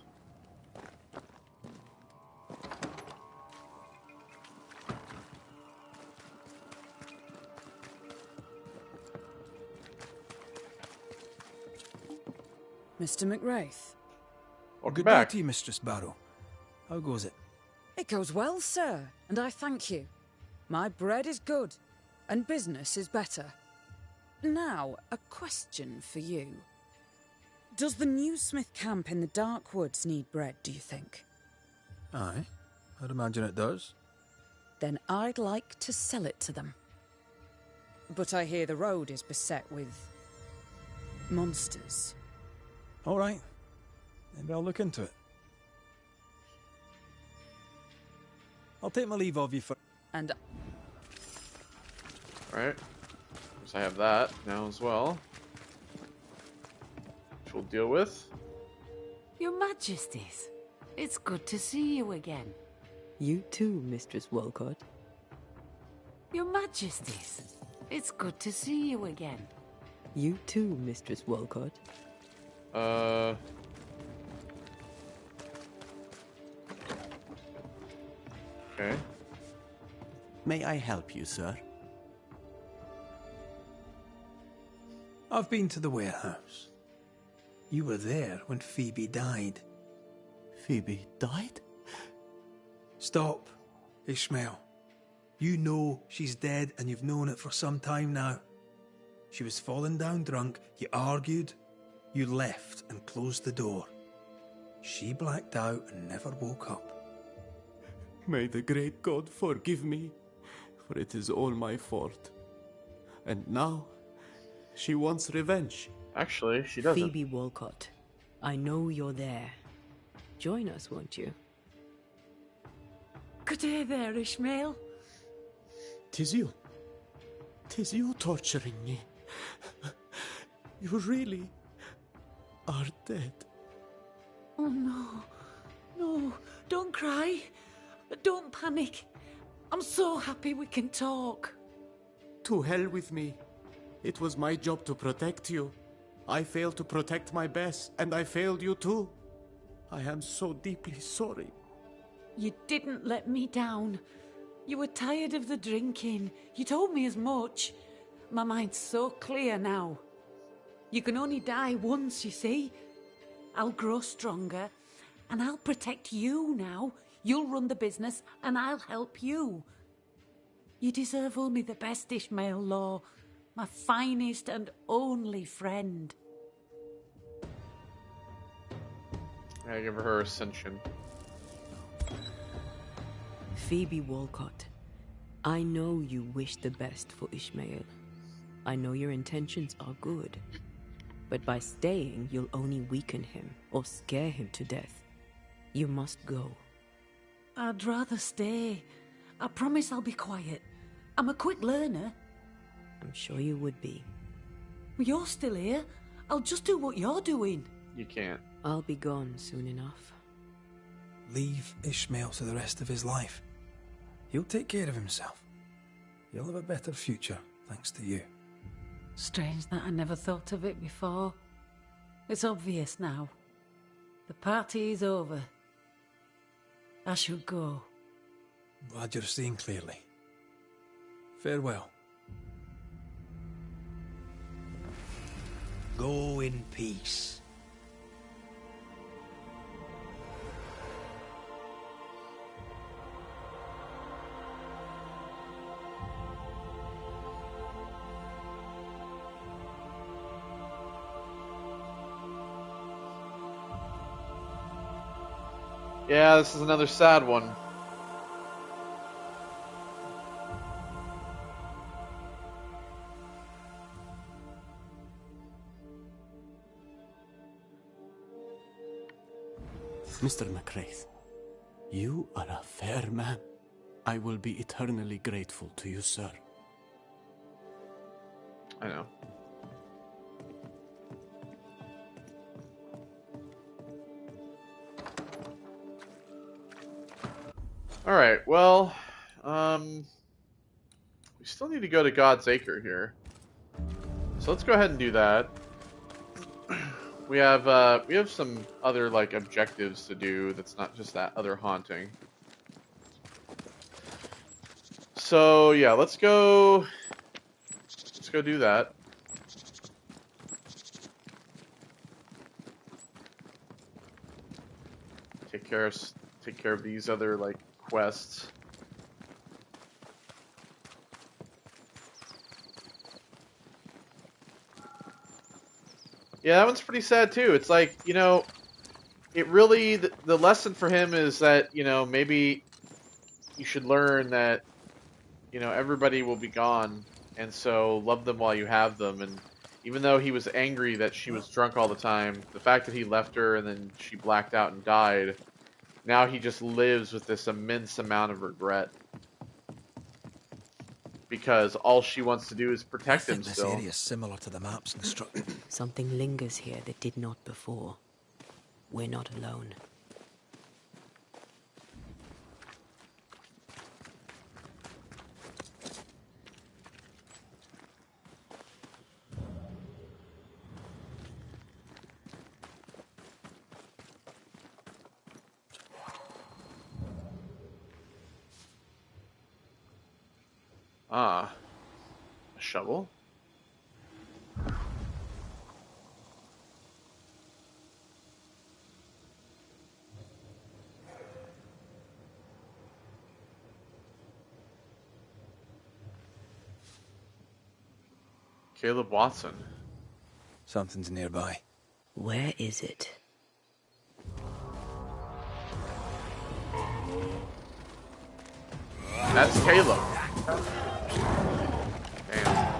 Mr. McWraith. Welcome Good back. day to you, Mistress Barrow. How goes it? It goes well, sir, and I thank you. My bread is good, and business is better. Now, a question for you. Does the new Smith camp in the Dark Woods need bread, do you think? Aye, I'd imagine it does. Then I'd like to sell it to them. But I hear the road is beset with monsters. All right, maybe I'll look into it. I'll take my leave of you for... And Alright. So I have that now as well. Which we'll deal with. Your Majesties, it's good to see you again. You too, Mistress Walcott. Your Majesties, it's good to see you again. You too, Mistress Walcott. Okay. May I help you, sir? I've been to the warehouse. You were there when Phoebe died. Phoebe died? Stop, Ishmael. You know she's dead and you've known it for some time now. She was falling down drunk, you argued, you left and closed the door. She blacked out and never woke up. May the great God forgive me, for it is all my fault. And now, she wants revenge. Actually, she doesn't. Phoebe Walcott, I know you're there. Join us, won't you? Good day there, Ishmael. 'Tis you. 'Tis you torturing me. You really are dead. Oh no, no, don't cry. Don't panic. I'm so happy we can talk. To hell with me. It was my job to protect you. I failed to protect my best, and I failed you too. I am so deeply sorry. You didn't let me down. You were tired of the drinking. You told me as much. My mind's so clear now. You can only die once, you see. I'll grow stronger, and I'll protect you now. You'll run the business, and I'll help you. You deserve only the best, Ishmael Law. My finest and only friend. I give her ascension. Phoebe Walcott, I know you wish the best for Ishmael. I know your intentions are good. But by staying, you'll only weaken him or scare him to death. You must go. I'd rather stay. I promise I'll be quiet. I'm a quick learner. I'm sure you would be. You're still here. I'll just do what you're doing. You can't. I'll be gone soon enough. Leave Ishmael to the rest of his life. He'll take care of himself. He'll have a better future, thanks to you. Strange that I never thought of it before. It's obvious now. The party is over. I should go. Glad you're seeing clearly. Farewell. Go in peace. Yeah, this is another sad one. Mr. McWraith, you are a fair man. I will be eternally grateful to you, sir. I know. Alright, well, we still need to go to God's Acre here. So let's go ahead and do that. We have some other like objectives to do that's not just that other haunting. So yeah, let's go do that. Take care of these other like quests. Yeah, that one's pretty sad too. It's like, you know, it really the lesson for him is that, you know, maybe you should learn that, you know, everybody will be gone, and so love them while you have them. And even though he was angry that she was drunk all the time, the fact that he left her and then she blacked out and died, now he just lives with this immense amount of regret. Because all she wants to do is protect him this still. area is similar to the maps instructed. Something lingers here that did not before. We're not alone. Ah, a shovel? Caleb Watson. Something's nearby. Where is it? That's Caleb. Damn.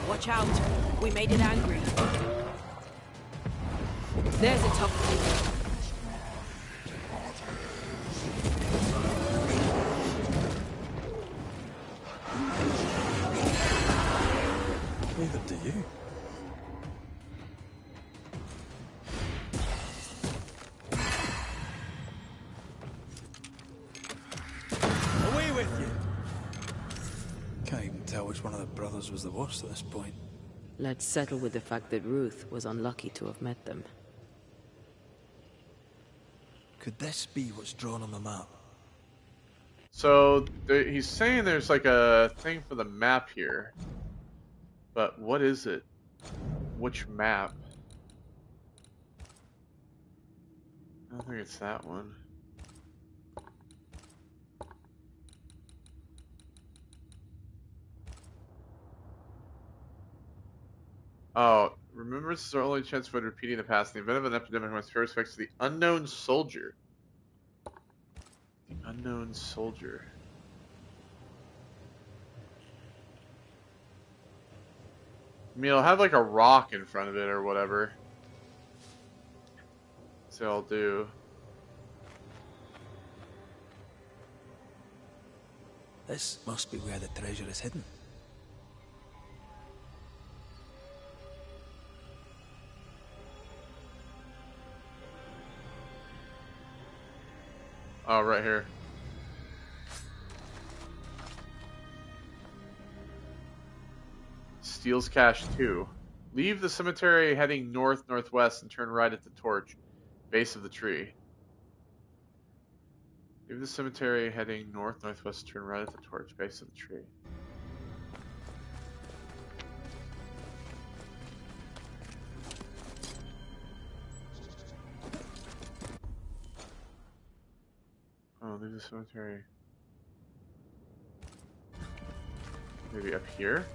Watch out! We made it angry. There's a tough one. Leave it to you. Away with you! Can't even tell which one of the brothers was the worst at this point. Let's settle with the fact that Ruth was unlucky to have met them. Could this be what's drawn on the map? So he's saying there's like a thing for the map here. But what is it? Which map? I don't think it's that one. Oh, remembrance is our only chance for repeating the past. In the event of an epidemic, must first fix the unknown soldier. The unknown soldier. I mean, it'll have like a rock in front of it or whatever. So I'll do. This must be where the treasure is hidden. Oh, right here. Steals Cache 2. Leave the cemetery heading north-northwest and turn right at the torch. Base of the tree. Leave the cemetery heading north-northwest, turn right at the torch. Base of the tree. Oh, leave the cemetery. Maybe up here?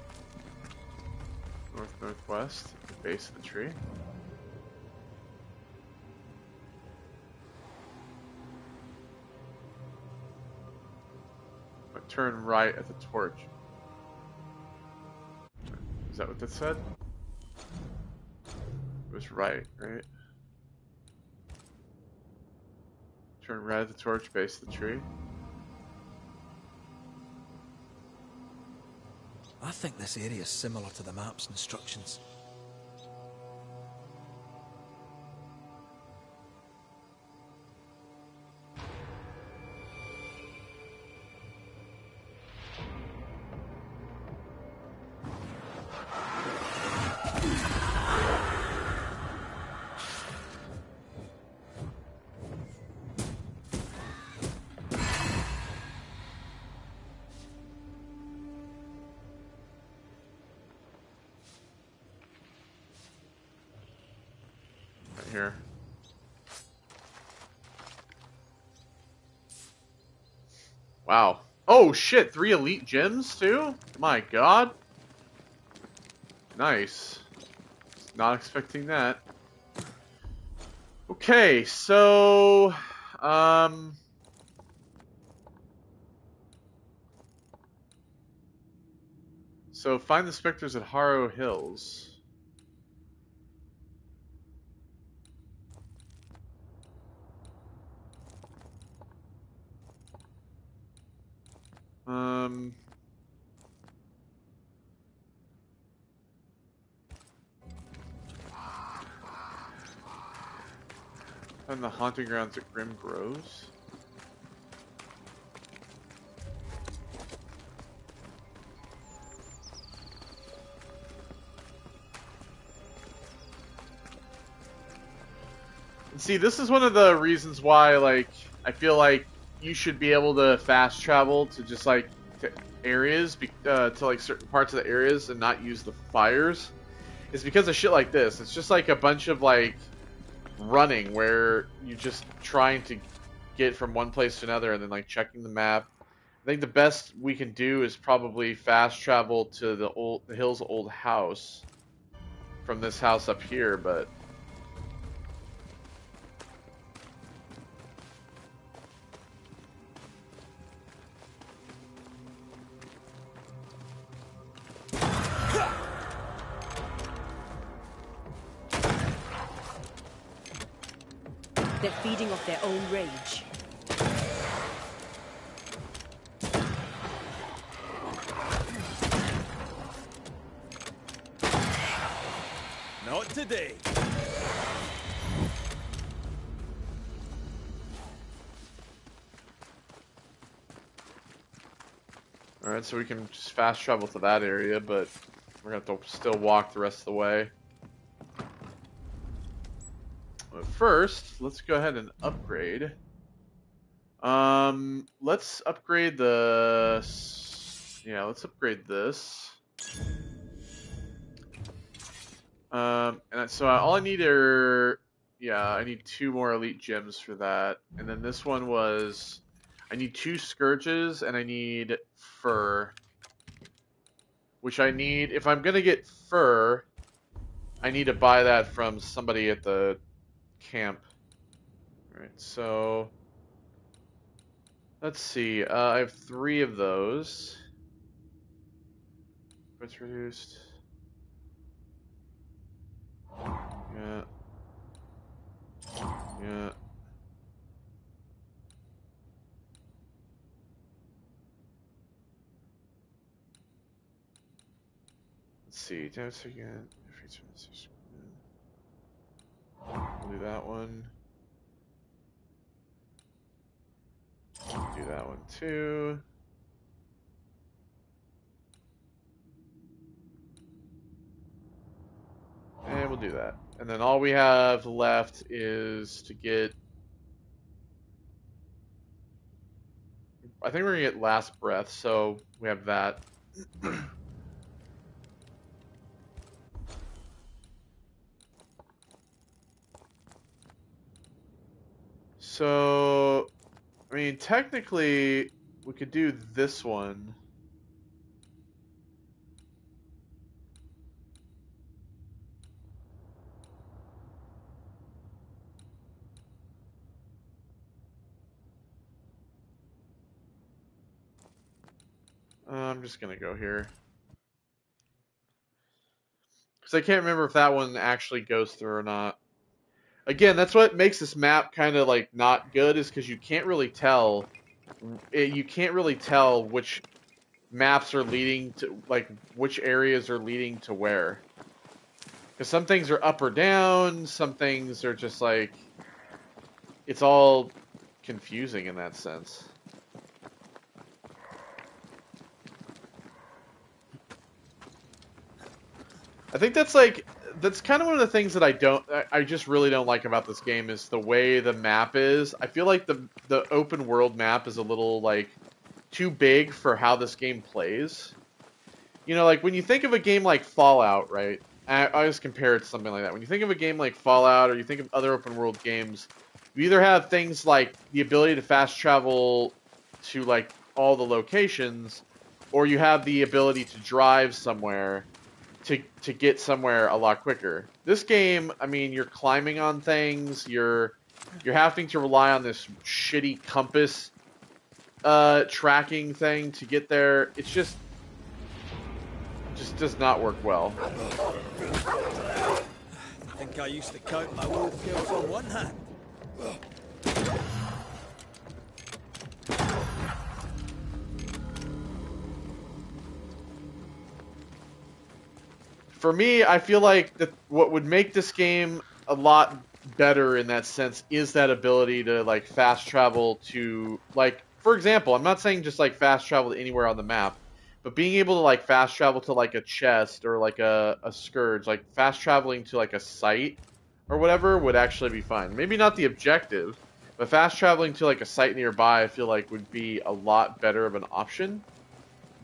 North-northwest, at the base of the tree. But turn right at the torch. Is that what that said? It was right, right? Turn right at the torch, base of the tree. I think this area is similar to the map's instructions. Right here. Wow. Oh shit, 3 elite gems too? My god. Nice. Not expecting that. Okay, so so find the specters at Harrow Hills. And the haunting grounds at Grim Groves. And see, this is one of the reasons why, like, I feel like you should be able to fast travel to just like to areas, to like certain parts of the areas, and not use the fires. Is because of shit like this. It's just like a bunch of like running where you're just trying to get from one place to another and then like checking the map. I think the best we can do is probably fast travel to the Hill's old house from this house up here, but They're feeding off their own rage. Not today. alright, so we can just fast travel to that area, but we're gonna have to still walk the rest of the way. But first, let's go ahead and upgrade. Let's upgrade the... Yeah, let's upgrade this. And so all I need are... Yeah, I need 2 more elite gems for that. And then this one was... I need 2 scourges, and I need fur. Which I need... If I'm gonna get fur, I need to buy that from somebody at the camp. Alright, so... Let's see, I have 3 of those. What's reduced? Yeah. Yeah. Let's see, damage again. We'll do that one. Do that one too. And we'll do that. And then all we have left is to get... I think we're gonna get Last Breath, so we have that. So, I mean, technically, we could do this one. I'm just gonna go here. Because I can't remember if that one actually goes through or not. Again, that's what makes this map kind of like not good, is because you can't really tell. You can't really tell which maps are leading to, like, which areas are leading to where. Because some things are up or down, some things are just like, it's all confusing in that sense. I think that's kind of one of the things that I just really don't like about this game, is the way the map is. I feel like the open world map is a little like too big for how this game plays. You know, like when you think of a game like Fallout, right? I always compare it to something like that. When you think of a game like Fallout, or you think of other open world games, you either have things like the ability to fast travel to like all the locations, or you have the ability to drive somewhere to get somewhere a lot quicker. This game, I mean, you're climbing on things, you're having to rely on this shitty compass tracking thing to get there. It's just does not work well. I think I used to count my wolf kills on one hand. For me, I feel like what would make this game a lot better in that sense is that ability to like fast travel to, like, for example, I'm not saying just like fast travel to anywhere on the map, but being able to like fast travel to like a chest or like a scourge, like fast traveling to like a site or whatever would actually be fine. Maybe not the objective, but fast traveling to like a site nearby, I feel like would be a lot better of an option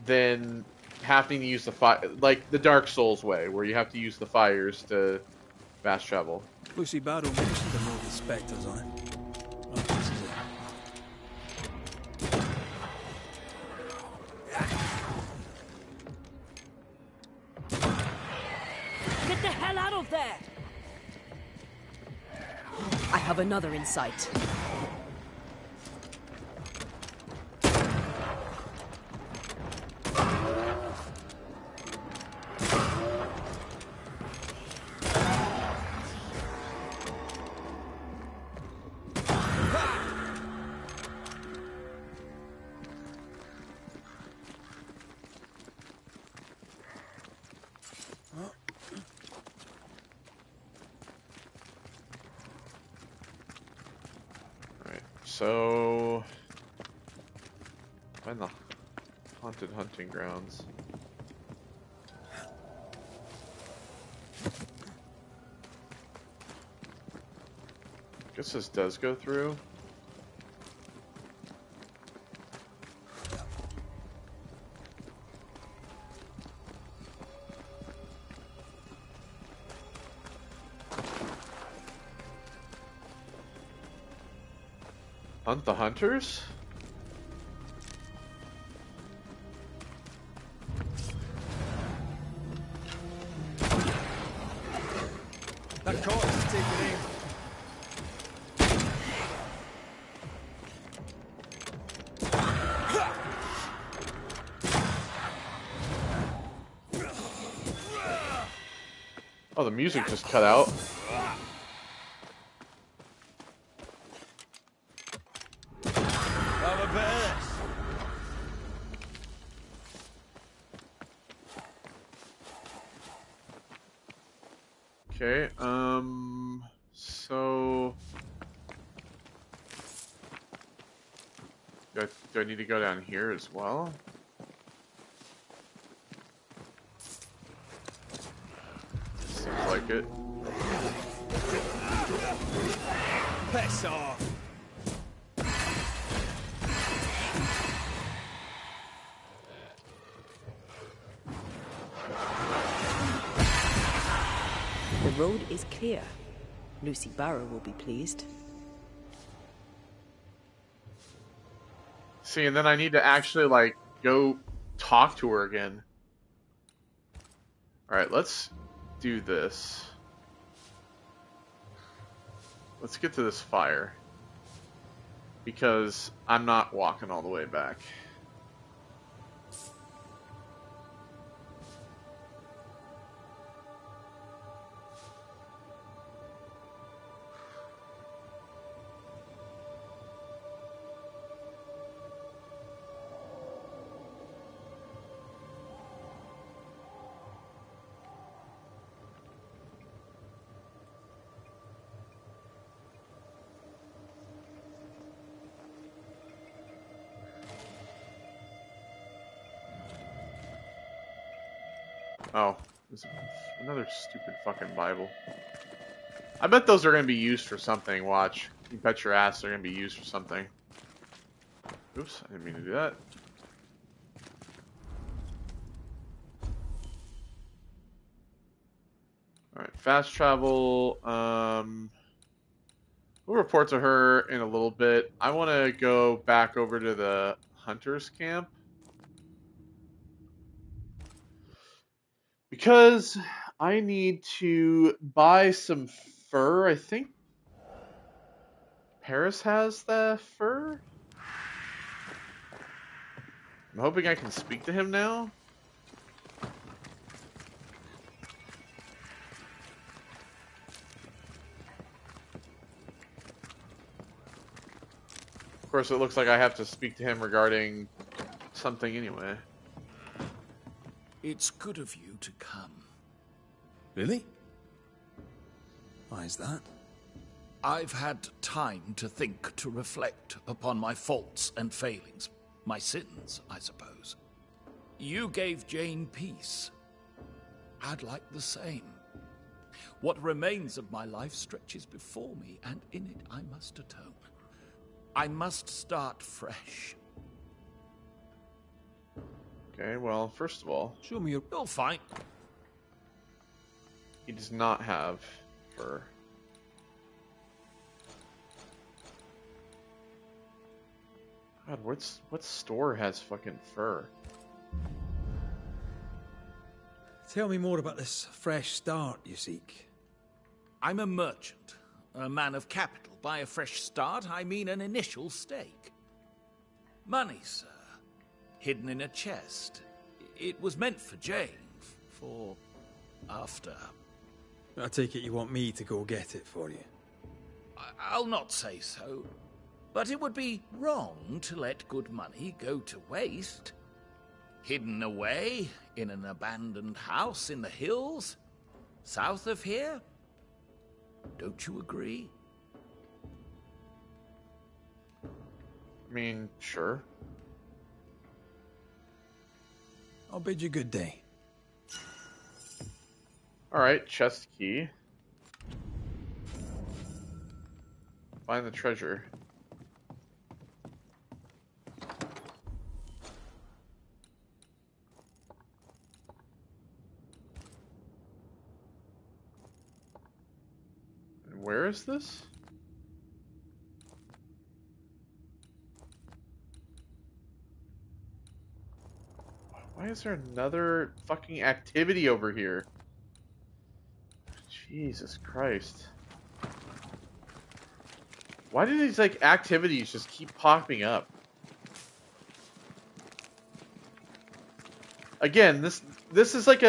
than having to use the like the Dark Souls way, where you have to use the fires to fast travel. Lucy Barrow mentioned a note with spectres on it. Oh, this is it. Get the hell out of there! I have another in sight. So, find the haunted hunting grounds. Guess this does go through. Hunt the hunters? That cart is taking aim. Oh, the music just cut out. Have a bit of this. Okay, so do I need to go down here as well? Seems like it. Piss off. The road is clear. Lucy Barrow will be pleased. See, and then I need to actually, like, go talk to her again. Alright, let's do this. Let's get to this fire. Because I'm not walking all the way back. Oh, there's another stupid fucking Bible. I bet those are going to be used for something, watch. You bet your ass they're going to be used for something. Oops, I didn't mean to do that. Alright, fast travel. We'll report to her in a little bit. I want to go back over to the hunter's camp. Because I need to buy some fur. I think Paris has the fur. I'm hoping I can speak to him now. Of course, it looks like I have to speak to him regarding something anyway. It's good of you to come. Really? Why is that? I've had time to think, to reflect upon my faults and failings. My sins, I suppose. You gave Jane peace. I'd like the same. What remains of my life stretches before me, and in it I must atone. I must start fresh. Okay, well, first of all, Show me your... You'll find... he does not have fur. God, what store has fucking fur? Tell me more about this fresh start you seek. I'm a merchant, a man of capital. By a fresh start, I mean an initial stake. Money, sir, hidden in a chest. It was meant for Jane, for after. I take it you want me to go get it for you. I'll not say so, but it would be wrong to let good money go to waste. Hidden away in an abandoned house in the hills, south of here. Don't you agree? I mean, sure. I'll bid you good day. Alright, chest key. Find the treasure. And where is this? Why is there another fucking activity over here? Jesus Christ. Why do these like activities just keep popping up? Again, this is like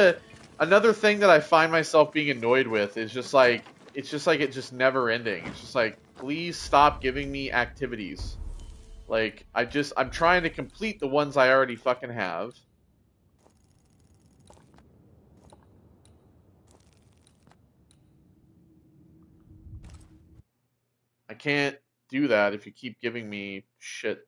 another thing that I find myself being annoyed with is just like it's just never ending. It's just like, please stop giving me activities. Like I'm trying to complete the ones I already fucking have. I can't do that if you keep giving me shit.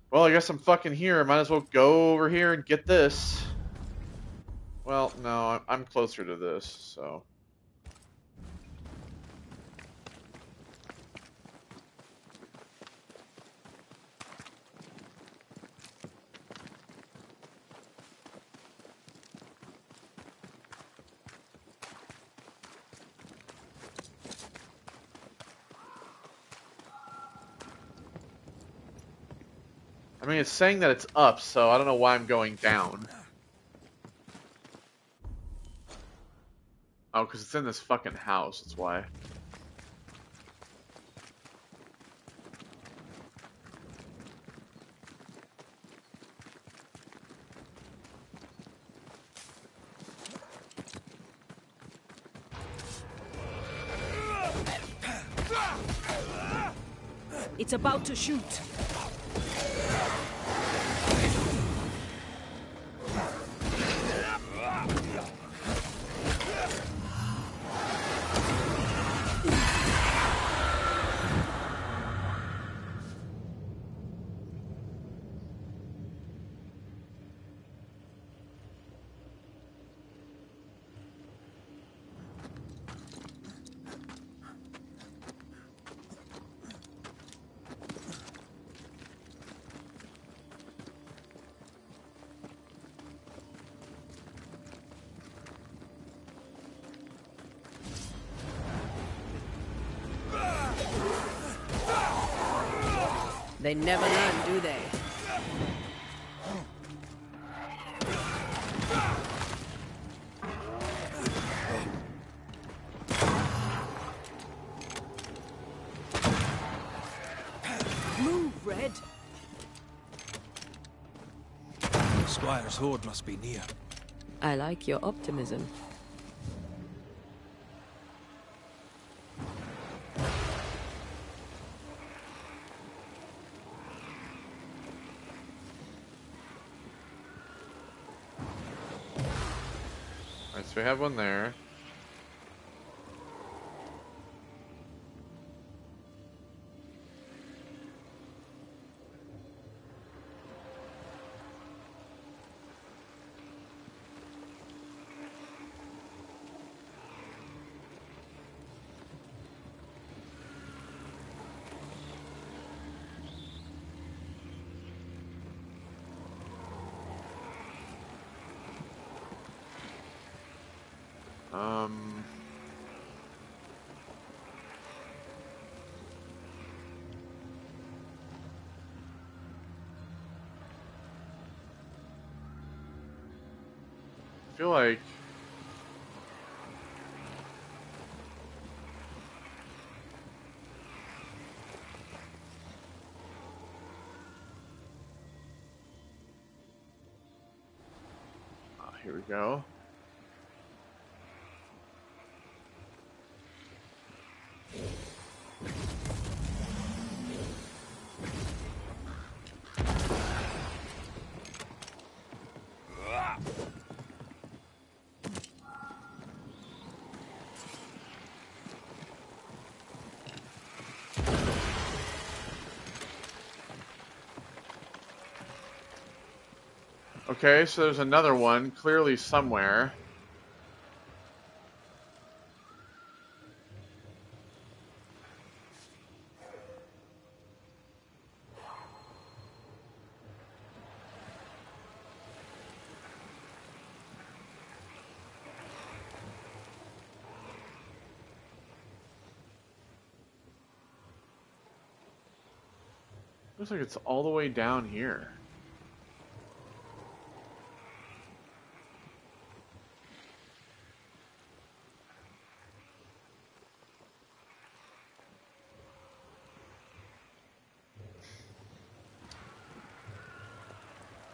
Well, I guess I'm fucking here. I might as well go over here and get this. Well, no, I'm closer to this, so... I mean, it's saying that it's up, so I don't know why I'm going down. Oh, because it's in this fucking house, that's why. It's about to shoot. They never learn, do they? Move, Red! The Squire's horde must be near. I like your optimism. Alright, so we have one there. I feel like here we go. Okay, so there's another one, clearly somewhere. Looks like it's all the way down here.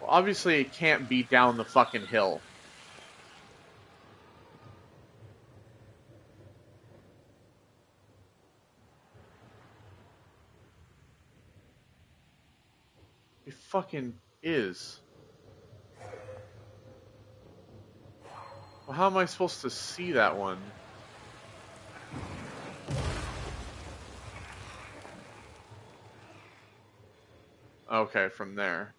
Well, obviously it can't be down the fucking hill. It fucking is. Well, how am I supposed to see that one? Okay, from there.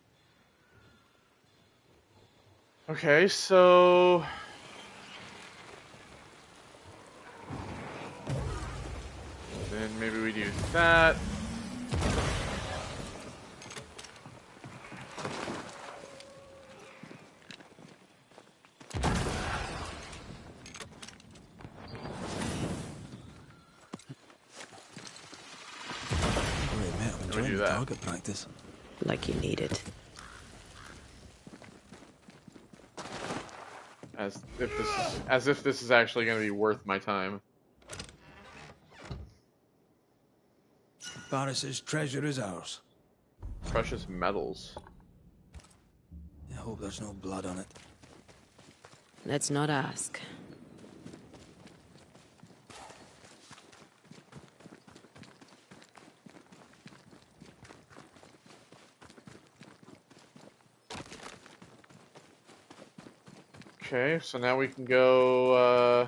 Okay, so... then maybe we do that. Enjoying do the that. target practice. Like you need it. As if this is actually going to be worth my time. Barris's treasure is ours. Precious metals. I hope there's no blood on it. Let's not ask. Okay, so now we can go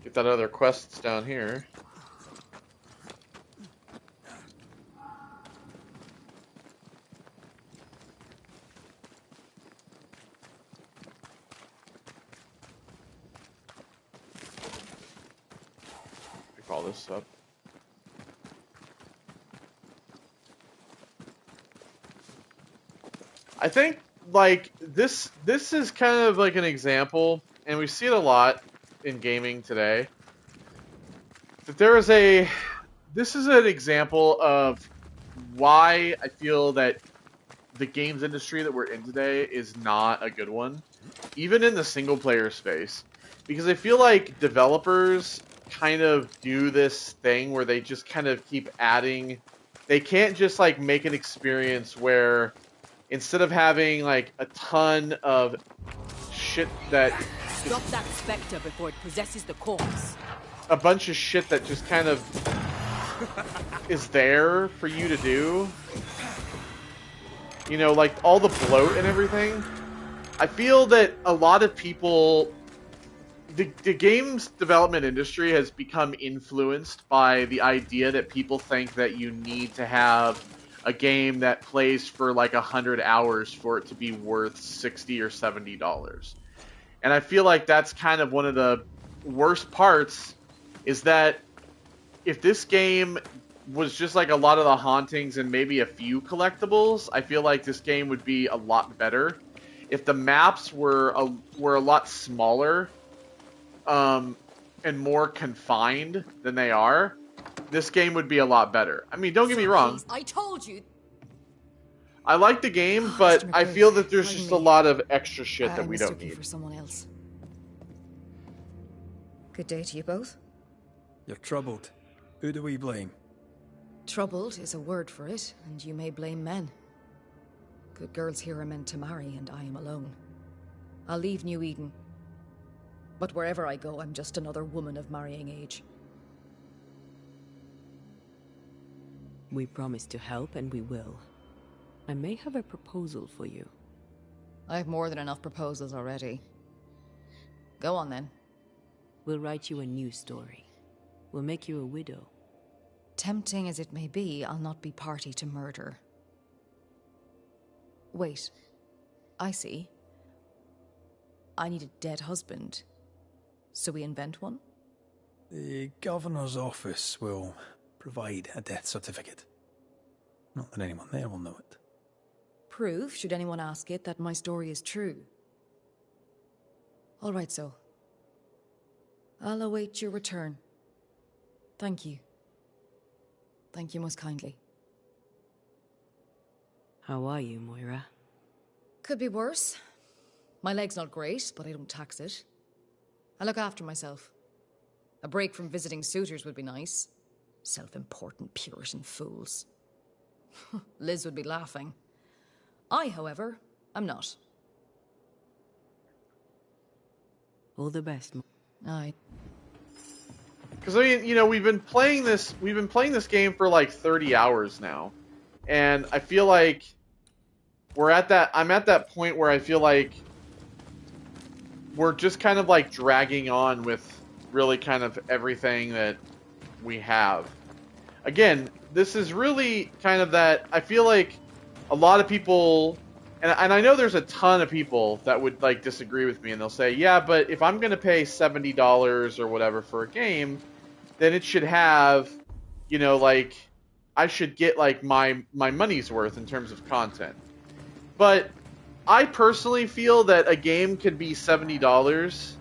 get that other quest that's down here. Pick all this up. I think like this is kind of like an example, and we see it a lot in gaming today, that this is an example of why I feel that the games industry that we're in today is not a good one, even in the single player space, because I feel like developers kind of do this thing where they just kind of keep adding. They can't just like make an experience where instead of having like a ton of shit that Stop that specter before it possesses the corpse. a bunch of shit that just kind of is there for you to do. You know, like all the bloat and everything. I feel that a lot of people, the games development industry has become influenced by the idea that people think that you need to have a game that plays for like 100 hours for it to be worth $60 or $70. And I feel like that's kind of one of the worst parts, is that if this game was just like a lot of the hauntings and maybe a few collectibles, I feel like this game would be a lot better. If the maps were a lot smaller and more confined than they are, this game would be a lot better. I mean, don't get me wrong. I told you. I like the game, but I feel that there's just a lot of extra shit that we don't need. For someone else. Good day to you both. You're troubled. Who do we blame? Troubled is a word for it, and you may blame men. Good girls here are meant to marry, and I am alone. I'll leave New Eden. But wherever I go, I'm just another woman of marrying age. We promised to help, and we will. I may have a proposal for you. I have more than enough proposals already. Go on, then. We'll write you a new story. We'll make you a widow. Tempting as it may be, I'll not be party to murder. Wait. I see. I need a dead husband. So we invent one? The governor's office will provide a death certificate. Not that anyone there will know it. Proof, should anyone ask it, that my story is true. All right, so. I'll await your return. Thank you. Thank you most kindly. How are you, Moira? Could be worse. My leg's not great, but I don't tax it. I look after myself. A break from visiting suitors would be nice. Self-important Puritan fools. Liz would be laughing. I, however, am not. All the best. Aye. Because I mean, you know, we've been playing this game for like 30 hours now, and I feel like I'm at that point where I feel like we're just kind of like dragging on with really kind of everything that we have. Again, this is really kind of that, I feel like a lot of people, and I know there's a ton of people that would like disagree with me, and they'll say, yeah, but if I'm going to pay $70 or whatever for a game, then it should have, you know, like, I should get like my money's worth in terms of content. But I personally feel that a game could be $70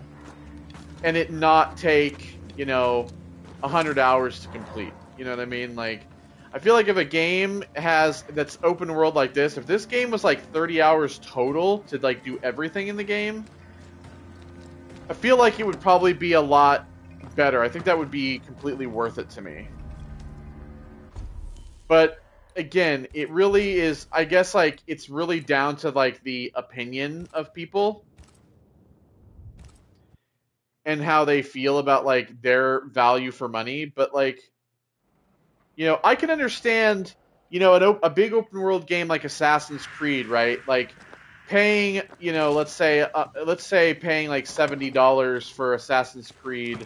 and it not take, you know, 100 hours to complete. You know what I mean? Like, I feel like if a game that's open world like this, if this game was like 30 hours total to like do everything in the game, I feel like it would probably be a lot better. I think that would be completely worth it to me. But again, it really is, I guess, like, it's really down to like the opinion of people and how they feel about like their value for money. But like, you know, I can understand, you know, a big open world game like Assassin's Creed, right? Like paying, you know, let's say paying like $70 for Assassin's Creed,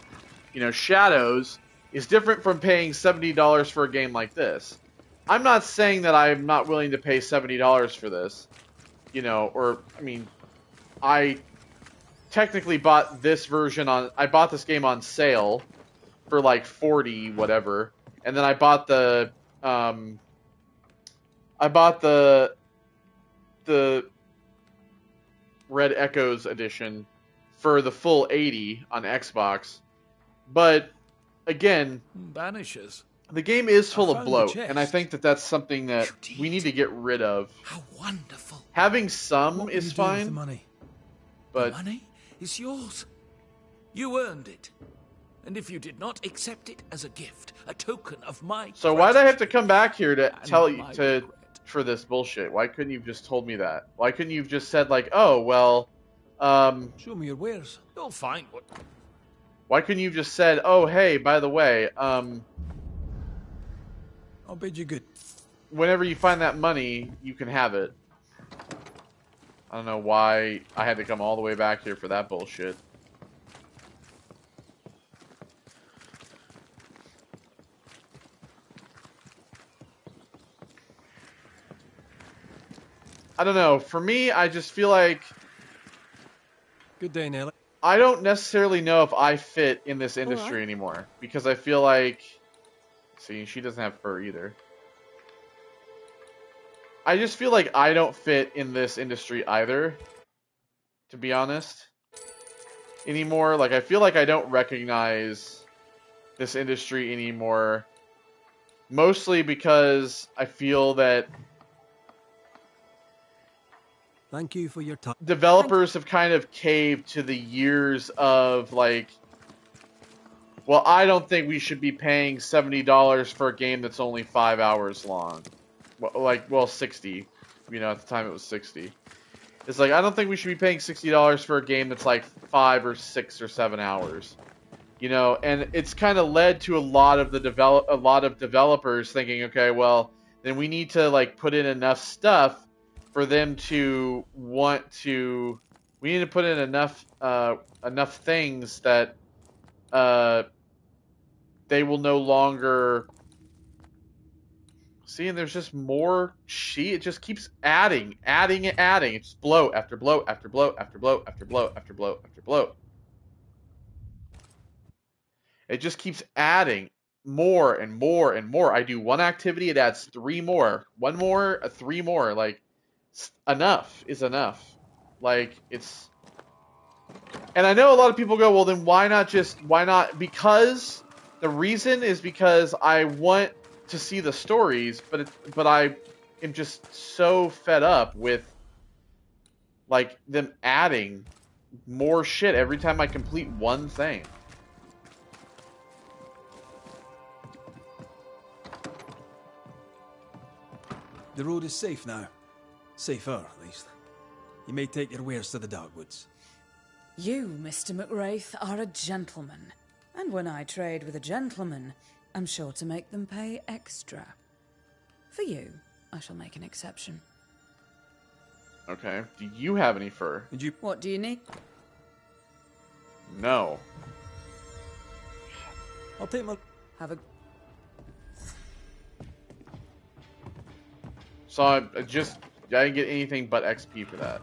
you know, Shadows is different from paying $70 for a game like this. I'm not saying that I'm not willing to pay $70 for this, you know, or, I mean, I technically bought this version I bought this game on sale for like 40 whatever, and then I bought the Red Echoes edition for the full 80 on Xbox. But again, Banishers. The game is full of found the bloat, and I chest. think that that's something that You we did? need to get rid of. How wonderful. Having some What will is you do with the fine, money? The but money is yours. You earned it. And if you did not accept it as a gift, a token of my so why'd I have to gratitude come back here to and tell you my to regret. for this bullshit? Why couldn't you have just told me that? Why couldn't you have just said like, oh well, Show me your wares. You'll find what... why couldn't you have just said, oh hey, by the way, I'll bid you good. whenever you find that money, you can have it. I don't know why I had to come all the way back here for that bullshit. I don't know. For me, I just feel like Good day, Nelly. I don't necessarily know if I fit in this industry anymore. Because I feel like... See, she doesn't have fur either. I just feel like I don't fit in this industry either. To be honest. Anymore. Like, I feel like I don't recognize this industry anymore. Mostly because I feel that Thank you for your time. developers have kind of caved to the years of, like, well, I don't think we should be paying $70 for a game that's only 5 hours long. Well, 60. You know, at the time it was 60. It's like, I don't think we should be paying $60 for a game that's like 5 or 6 or 7 hours. You know, and it's kind of led to a lot of developers thinking, okay, well, then we need to like put in enough stuff for them to want to. We need to put in enough things that they will no longer see. And there's just more sheet. It just keeps adding. It's bloat after bloat after bloat after bloat after bloat after bloat after bloat. It just keeps adding more and more and more. I do one activity, it adds 3 more. 1 more, 3 more. Like, enough is enough. Like, it's... And I know a lot of people go, well, then why not? Because the reason is because I want to see the stories, but I am just so fed up with, like, them adding more shit every time I complete one thing. The road is safe now. Safer, at least. You may take your wares to the Darkwoods. You, Mr. McWraith, are a gentleman. And when I trade with a gentleman, I'm sure to make them pay extra. For you, I shall make an exception. Okay. Do you have any fur? Did you... What do you need? No. I'll take my... Have a... So I didn't get anything but XP for that.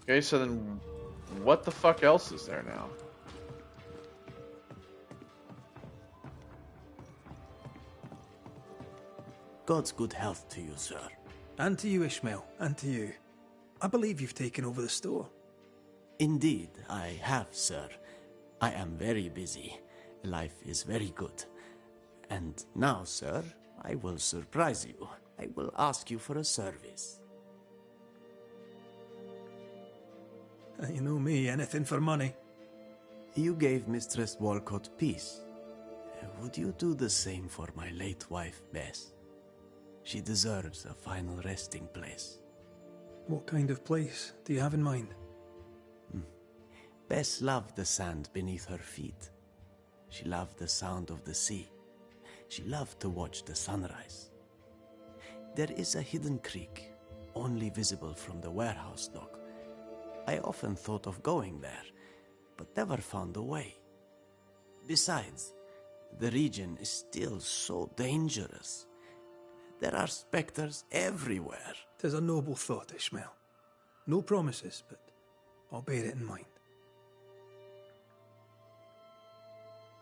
Okay, so then what the fuck else is there now? God's good health to you, sir. And to you, Ishmael. And to you. I believe you've taken over the store. Indeed, I have, sir. I am very busy. Life is very good. And now, sir, I will surprise you. I will ask you for a service. You know me, anything for money. You gave Mistress Walcott peace. Would you do the same for my late wife, Bess? She deserves a final resting place. What kind of place do you have in mind? Bess loved the sand beneath her feet. She loved the sound of the sea. She loved to watch the sunrise. There is a hidden creek, only visible from the warehouse dock. I often thought of going there, but never found a way. Besides, the region is still so dangerous. There are specters everywhere. 'Tis a noble thought, Ishmael. No promises, but I'll bear it in mind.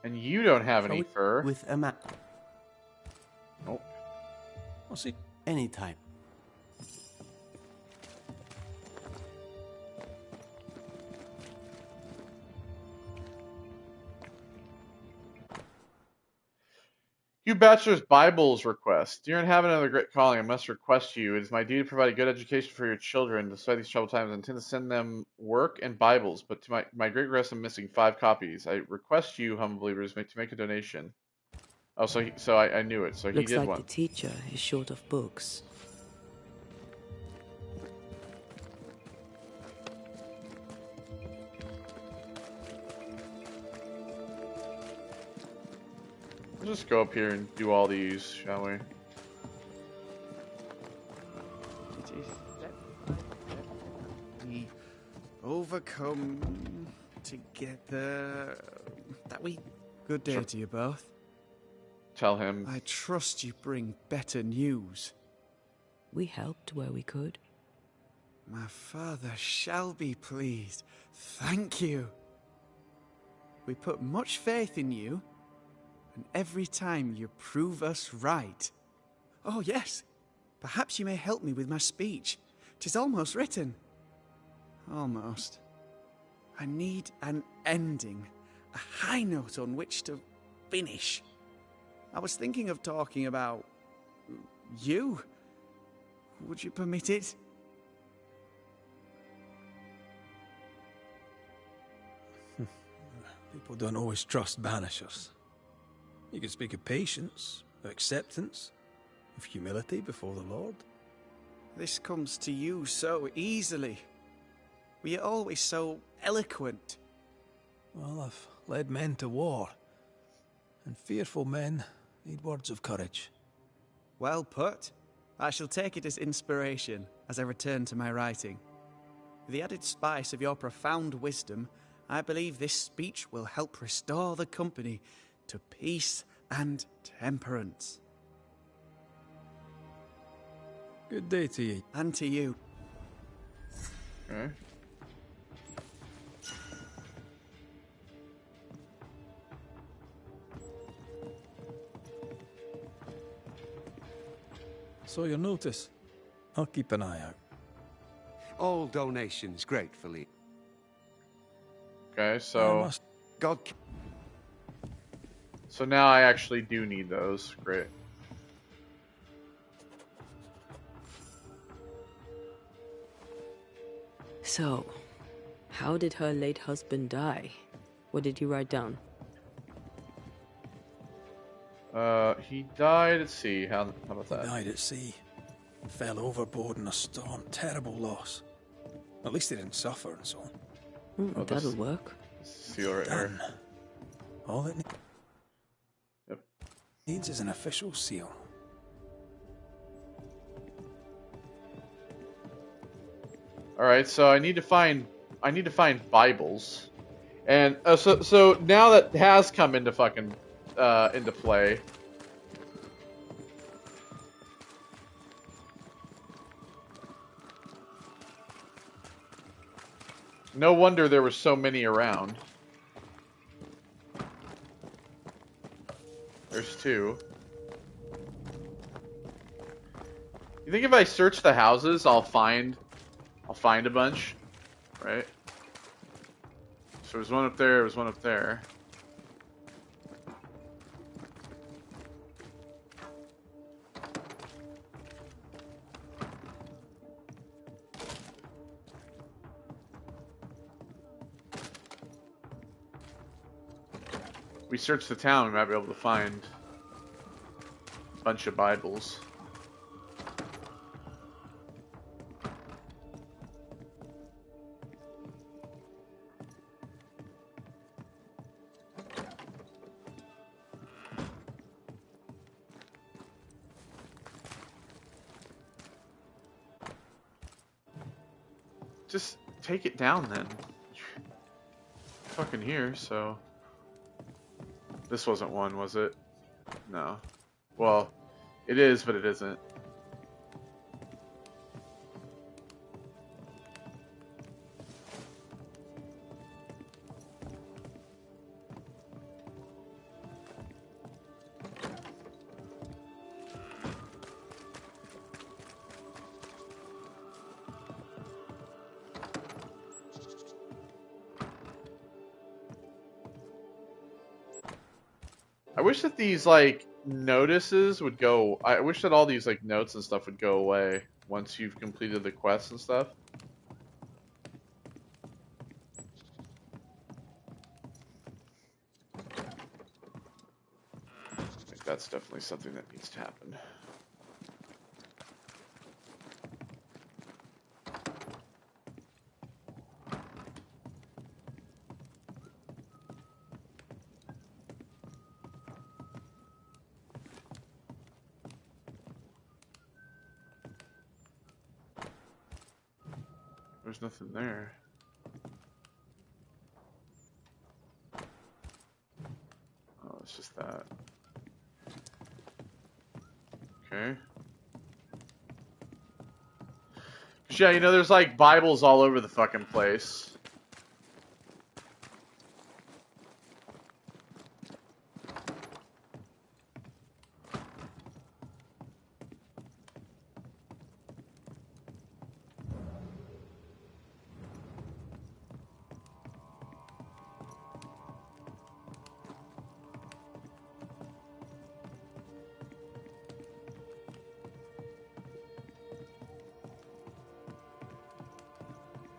And you don't have any fur. With a map. Nope. I'll see. Anytime. Hugh Bachelor's Bibles request. Dear and have another great calling, I must request you. It is my duty to provide a good education for your children. Despite these troubled times, I intend to send them work and Bibles, but to my great regret, I'm missing 5 copies. I request you, humble believers, to make a donation. Oh, so I knew it. So he Looks did like one. the teacher is short of books. We'll just go up here and do all these, shall we? We overcome together. That we. Good day to you both. Tell him. I trust you bring better news. We helped where we could. My father shall be pleased. Thank you. We put much faith in you, and every time you prove us right. Oh, yes. Perhaps you may help me with my speech. 'Tis almost written. Almost. I need an ending, a high note on which to finish. I was thinking of talking about you. Would you permit it? People don't always trust Banishers. You can speak of patience, of acceptance, of humility before the Lord. This comes to you so easily. Were you always so eloquent? Well, I've led men to war, and fearful men need words of courage. Well put. I shall take it as inspiration as I return to my writing. With the added spice of your profound wisdom, I believe this speech will help restore the company to peace and temperance. Good day to you. And to you. Okay. So your notice. I'll keep an eye out. All donations gratefully. Okay, so God. So now I actually do need those. Great. So, how did her late husband die? What did you write down? He died at sea. How about He that? died at sea. Fell overboard in a storm. Terrible loss. At least he didn't suffer and so on. Oh, That'll work. Seal right here. Done. All it Yep. needs is an official seal. All right, so I need to find Bibles, and so now that has come into fucking into play. No wonder there were so many around. There's 2. You think if I search the houses, I'll find a bunch, right? So there's one up there, there's one up there. We search the town, we might be able to find a bunch of Bibles. Just take it down then. Fucking here, so. This wasn't one, was it? No. Well, it is, but it isn't. I wish that these like notices would go. I wish that all these like notes and stuff would go away once you've completed the quests and stuff. I think that's definitely something that needs to happen. There's nothing there. Oh, it's just that. Okay. Yeah, you know, there's like Bibles all over the fucking place.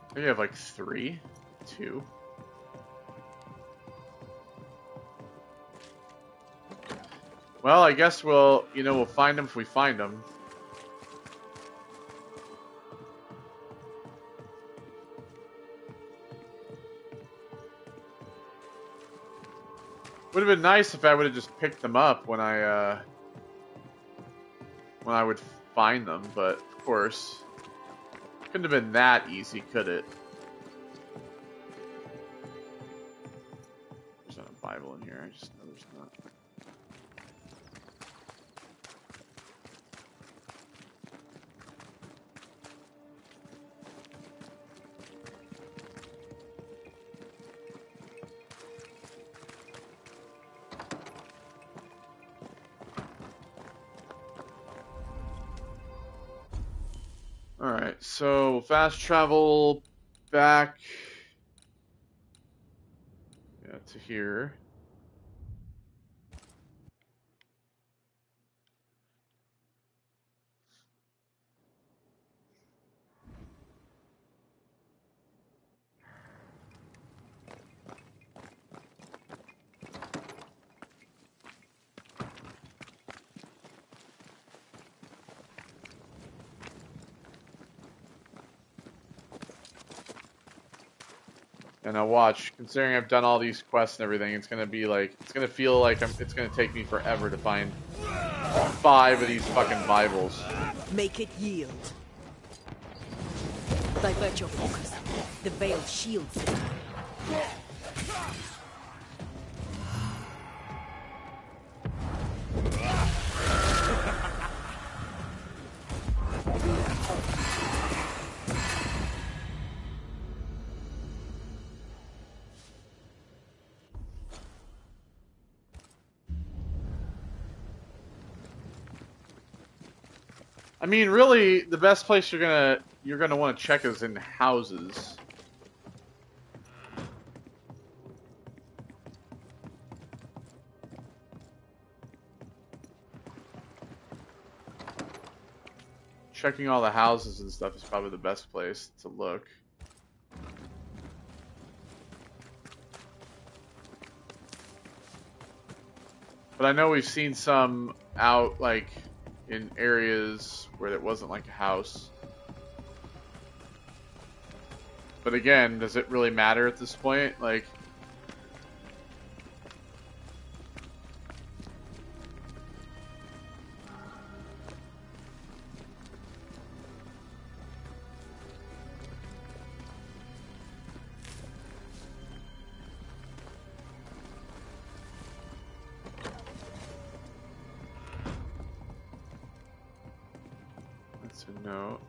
I think I have like 3, 2. Well, I guess we'll find them if we find them. Would have been nice if I would have just picked them up when I would find them, but of course, couldn't have been that easy, could it? There's not a Bible in here. I just know there's not. Alright, so fast travel back to here. And now watch, considering I've done all these quests and everything, it's gonna be like, it's gonna feel like it's gonna take me forever to find 5 of these fucking Bibles. Make it yield. Divert your focus. The veil shields it. I mean, really, the best place you're gonna want to check is in houses. Checking all the houses and stuff is probably the best place to look. But I know we've seen some out, like, in areas where it wasn't like a house. But again, does it really matter at this point? Like, that's a note.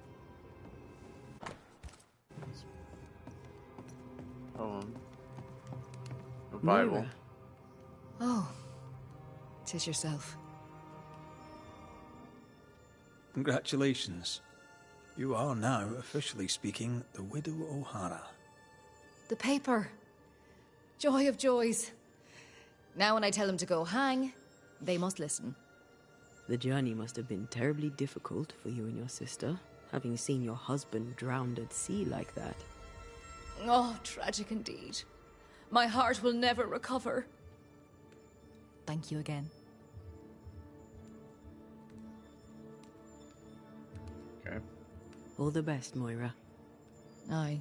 Poem. No Bible. Moira. Oh, 'tis yourself. Congratulations. You are now officially speaking the Widow O'Hara. The paper. Joy of joys. Now when I tell him to go hang, They must listen. The journey must have been terribly difficult for you and your sister, having seen your husband drowned at sea like that. Oh, tragic indeed. My heart will never recover. Thank you again. Okay. All the best, Moira. Aye.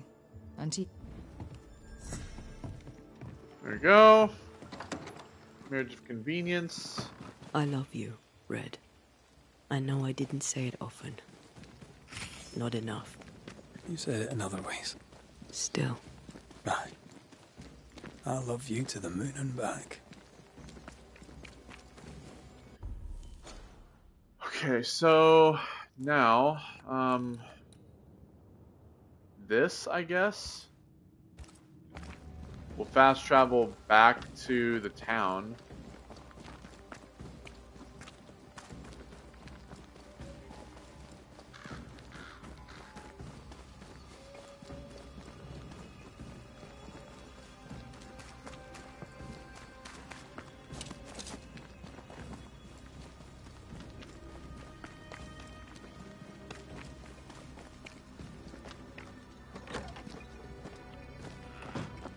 Auntie. There we go. Marriage of convenience. I love you, Red. I know I didn't say it often. Not enough. You said it in other ways. Still. Right. I love you to the moon and back. Okay, so now, this, I guess. We'll fast travel back to the town.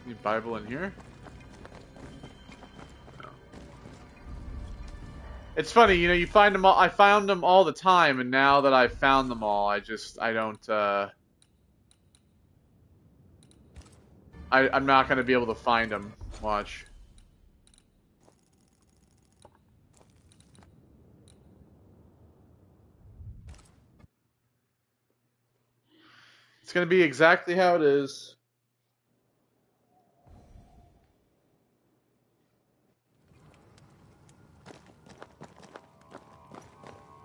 Any Bible in here? No. It's funny, you know, you find them all. I found them all the time, and now that I've found them all, I don't. I'm not gonna be able to find them. Watch. It's gonna be exactly how it is.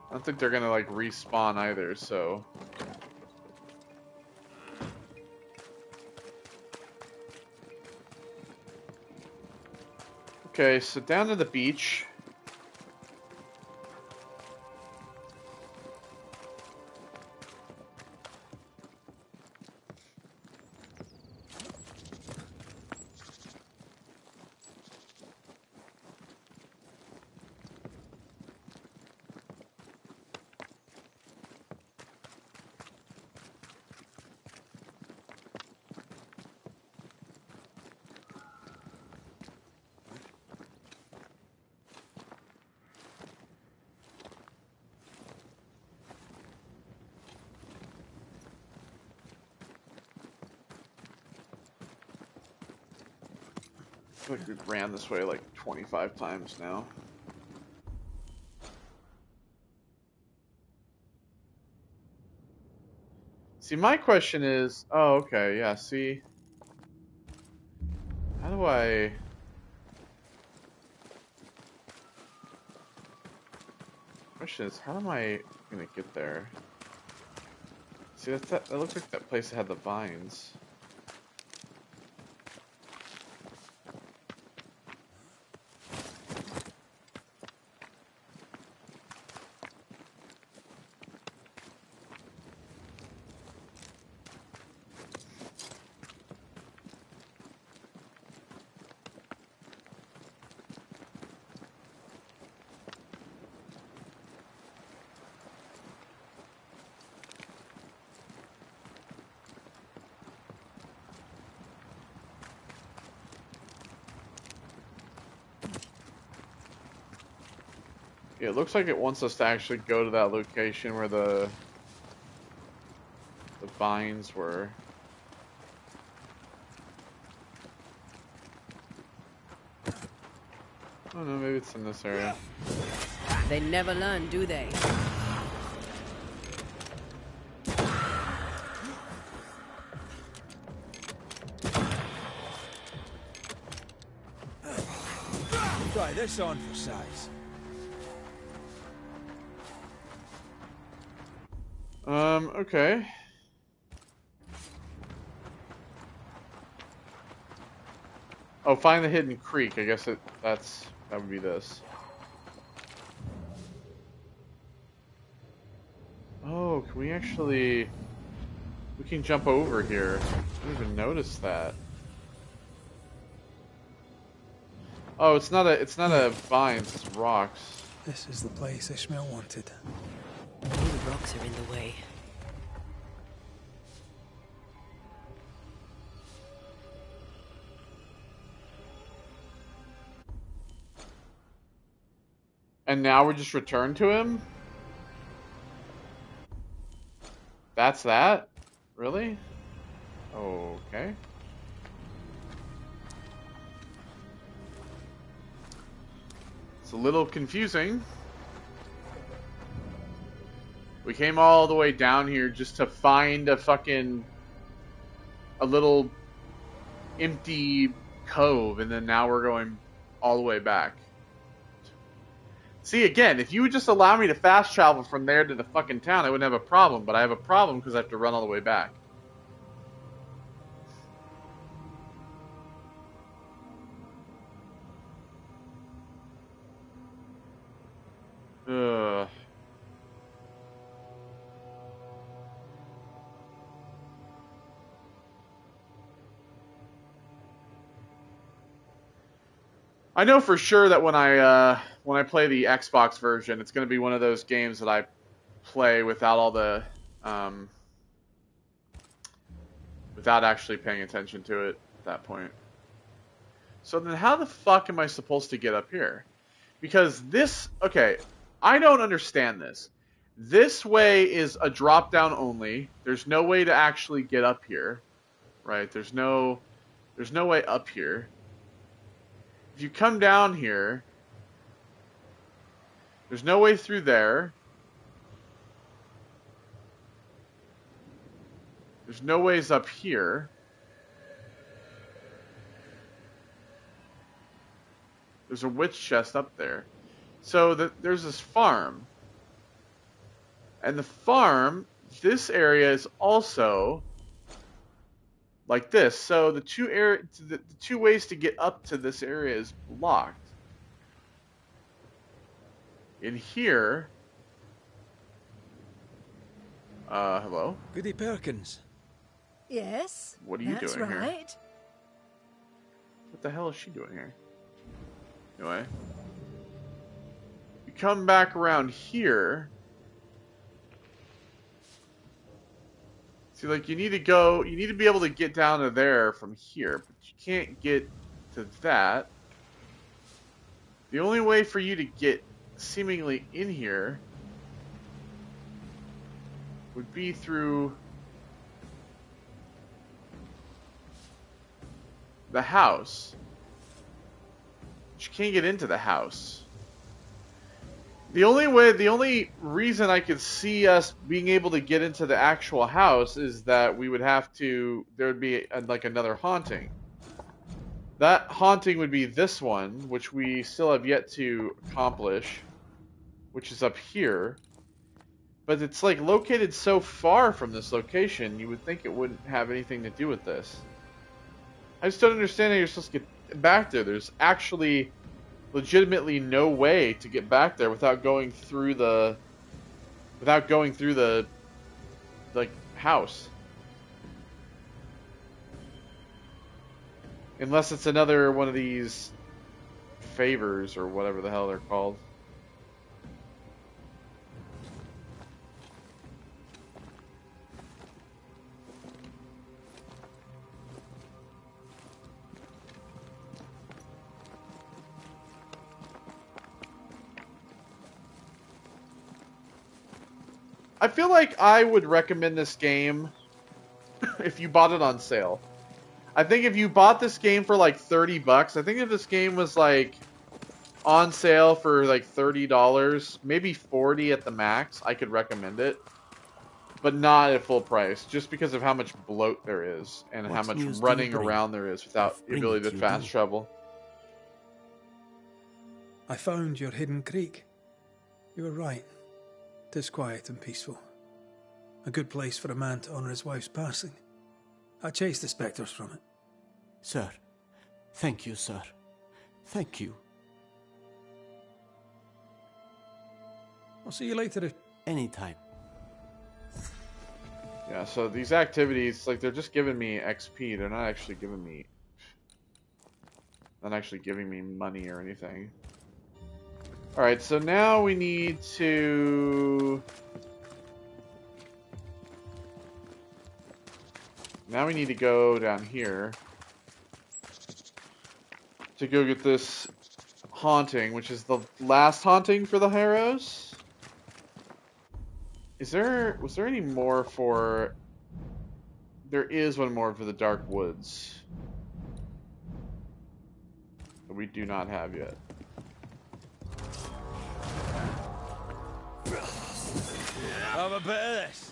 I don't think they're gonna like respawn either, so. Okay, so down to the beach. I feel like we've ran this way like 25 times now. See, my question is, oh, okay, yeah, see, how do I, question is, how am I gonna get there? See, that looks like that place that had the vines. Yeah, it looks like it wants us to actually go to that location where the vines were. I don't know, maybe it's in this area. They never learn, do they? Try this on for size. Okay. Oh, find the hidden creek. I guess that would be this. Oh, can we actually... We can jump over here. I didn't even notice that. Oh, it's not a vines, it's rocks. This is the place Ishmael wanted. All the rocks are in the way. And now we're just returned to him? That's that? Really? Okay. It's a little confusing. We came all the way down here just to find a little empty cove, and then now we're going all the way back. See, again, if you would just allow me to fast travel from there to the fucking town, I wouldn't have a problem, but I have a problem because I have to run all the way back. Ugh. I know for sure that when I play the Xbox version, it's going to be one of those games that I play without all the without actually paying attention to it at that point. So then how the fuck am I supposed to get up here? Because this, okay, I don't understand this. This way is a drop down only. There's no way to actually get up here. Right? There's no way up here. If you come down here, there's no way through there. There's no ways up here. There's a witch chest up there. So there's this farm. And the farm, this area is also like this. So the two ways to get up to this area is blocked. In here, hello? Goody Perkins. Yes. What are you that's doing here? Right. What the hell is she doing here? Anyway. You come back around here. See, like, you need to be able to get down to there from here, but you can't get to that. The only way for you to get seemingly in here would be through the house. But you can't get into the house. The only reason I could see us being able to get into the actual house is that we would have to, there would be like another haunting. That haunting would be this one, which we still have yet to accomplish, which is up here. But it's like located so far from this location, you would think it wouldn't have anything to do with this. I just don't understand how you're supposed to get back there. There's actually legitimately no way to get back there without going through the like house. Unless it's another one of these favors or whatever the hell they're called. I feel like I would recommend this game if you bought it on sale. I think if you bought this game for like $30, I think if this game was like on sale for like $30, maybe $40 at the max, I could recommend it. But not at full price, just because of how much bloat there is and how much running around there is without the ability to fast travel. I found your hidden creek. You were right. It is quiet and peaceful. A good place for a man to honour his wife's passing. I chased the spectres from it. Sir, thank you, sir. Thank you. I'll see you later. Anytime. Yeah, so these activities, like, they're just giving me XP. They're not actually giving me... not actually giving me money or anything. Alright, so now we need to... Now we need to go down here to go get this haunting, which is the last haunting for the Harrows. Was there any more for... There is one more for the Dark Woods that we do not have yet. Have a bit of this.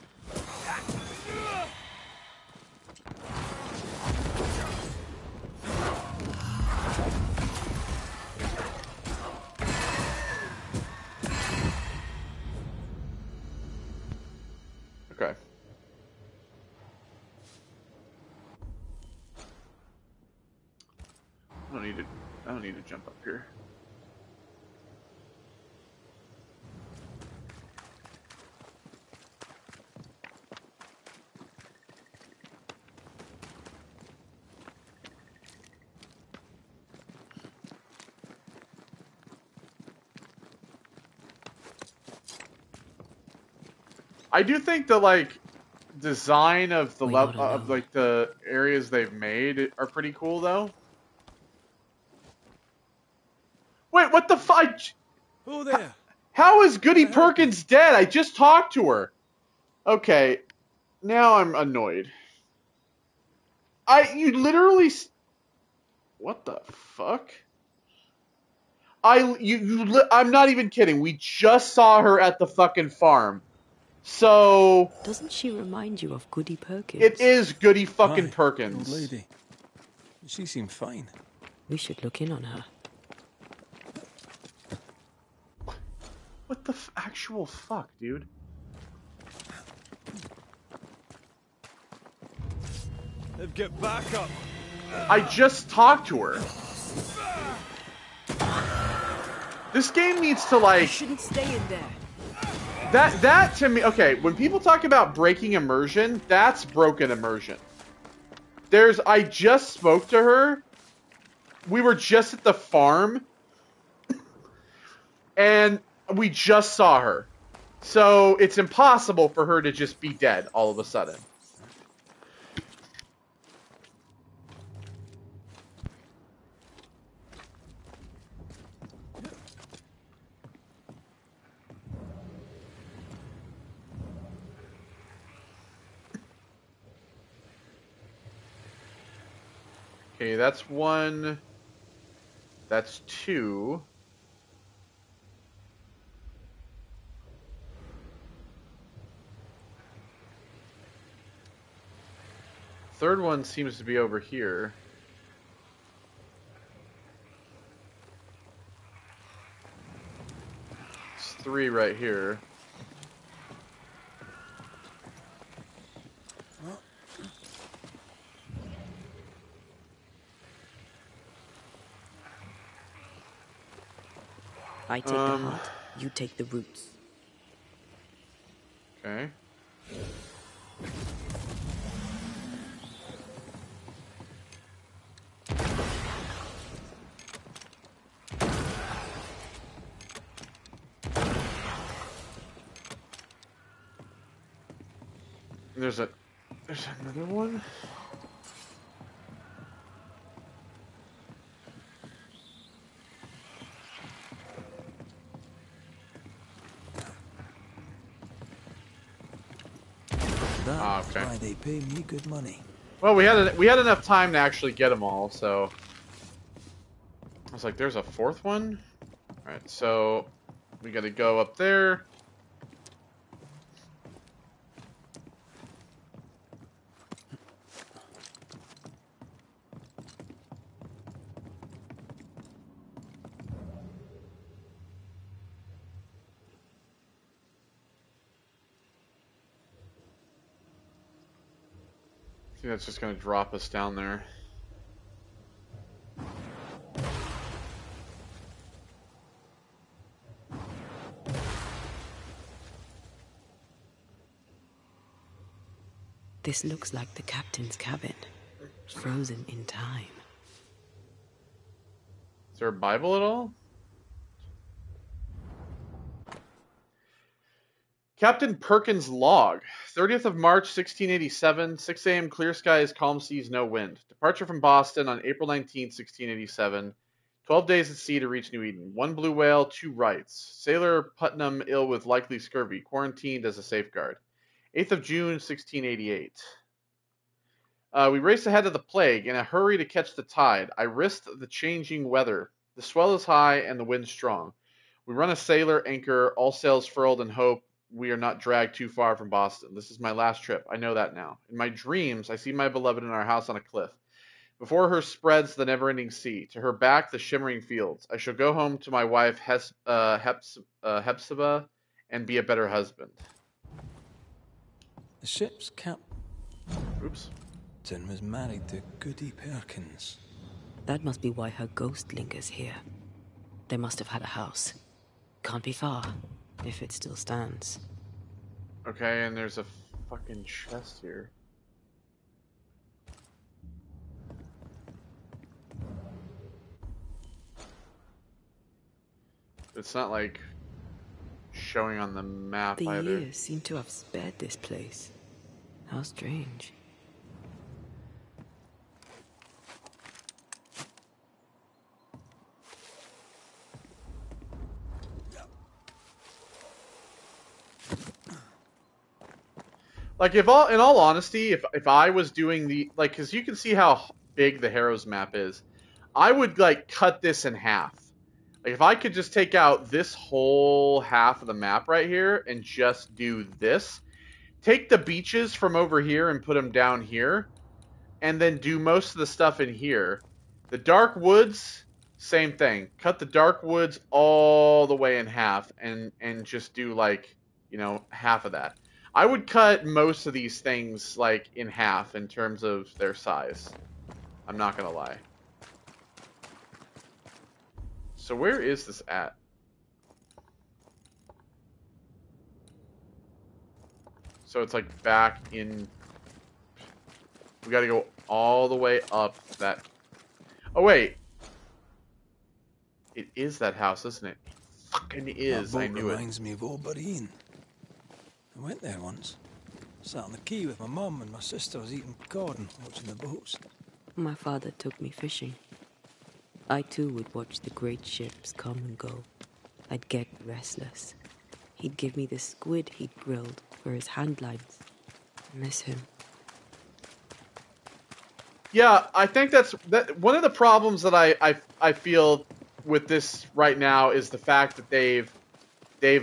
Okay. I don't need to jump up here. I do think the like design of the level of like the areas they've made are pretty cool though. Wait, what the fuck? Who there? How is Goody Perkins dead? I just talked to her. Okay, now I'm annoyed. You literally. What the fuck? I'm not even kidding. We just saw her at the fucking farm. So... Doesn't she remind you of Goody Perkins? It is Goody fucking Perkins. Old lady. She seemed fine. We should look in on her. What the actual fuck, dude? Get back up. I just talked to her. This game needs to like... You shouldn't stay in there. That to me, okay, when people talk about breaking immersion, that's broken immersion. I just spoke to her. We were just at the farm. And we just saw her. So it's impossible for her to just be dead all of a sudden. Okay, that's one. That's two. Third one seems to be over here. It's three right here. I take the heart, you take the roots. Okay. There's another one. That's why they pay me good money. Well, we had enough time to actually get them all, so I was like, "There's a fourth one." All right, so we got to go up there. I think that's just going to drop us down there. This looks like the captain's cabin, frozen in time. there a Bible at all? Captain Perkins' log. 30th of March, 1687. 6 a.m. Clear skies, calm seas, no wind. Departure from Boston on April 19, 1687. 12 days at sea to reach New Eden. 1 blue whale, 2 rights. Sailor Putnam ill with likely scurvy. Quarantined as a safeguard. 8th of June, 1688. We raced ahead of the plague in a hurry to catch the tide. I risked the changing weather. The swell is high and the wind strong. We run a sailor anchor, all sails furled, and hope we are not dragged too far from Boston. This is my last trip. I know that now. In my dreams, I see my beloved in our house on a cliff. Before her spreads the never-ending sea. To her back, the shimmering fields. I shall go home to my wife Hepzibah and be a better husband. The ship's captain Oops. was married to Goody Perkins. That must be why her ghost lingers here. They must have had a house. Can't be far, if it still stands. Okay, and there's a fucking chest here. It's not like showing on the map The either. years seem to have spared this place. How strange. Like, in all honesty, if I was doing the, like, because you can see how big the Harrows map is, I would, like, cut this in half. Like, if I could just take out this whole half of the map right here and just do this, take the beaches from over here and put them down here, and then do most of the stuff in here. The Dark Woods, same thing. Cut the Dark Woods all the way in half and just do, like, you know, half of that. I would cut most of these things, like, in half in terms of their size. I'm not gonna lie. So where is this at? So it's, like, back in... We gotta go all the way up that... Oh, wait. It is that house, isn't it? It fucking is. I knew it. Reminds me of Obereen. I went there once. Sat on the quay with my mum and my sister was eating cod and watching the boats. My father took me fishing. I too would watch the great ships come and go. I'd get restless. He'd give me the squid he'd grilled for his hand lines. Miss him. Yeah, I think that's one of the problems that I feel with this right now is the fact that they've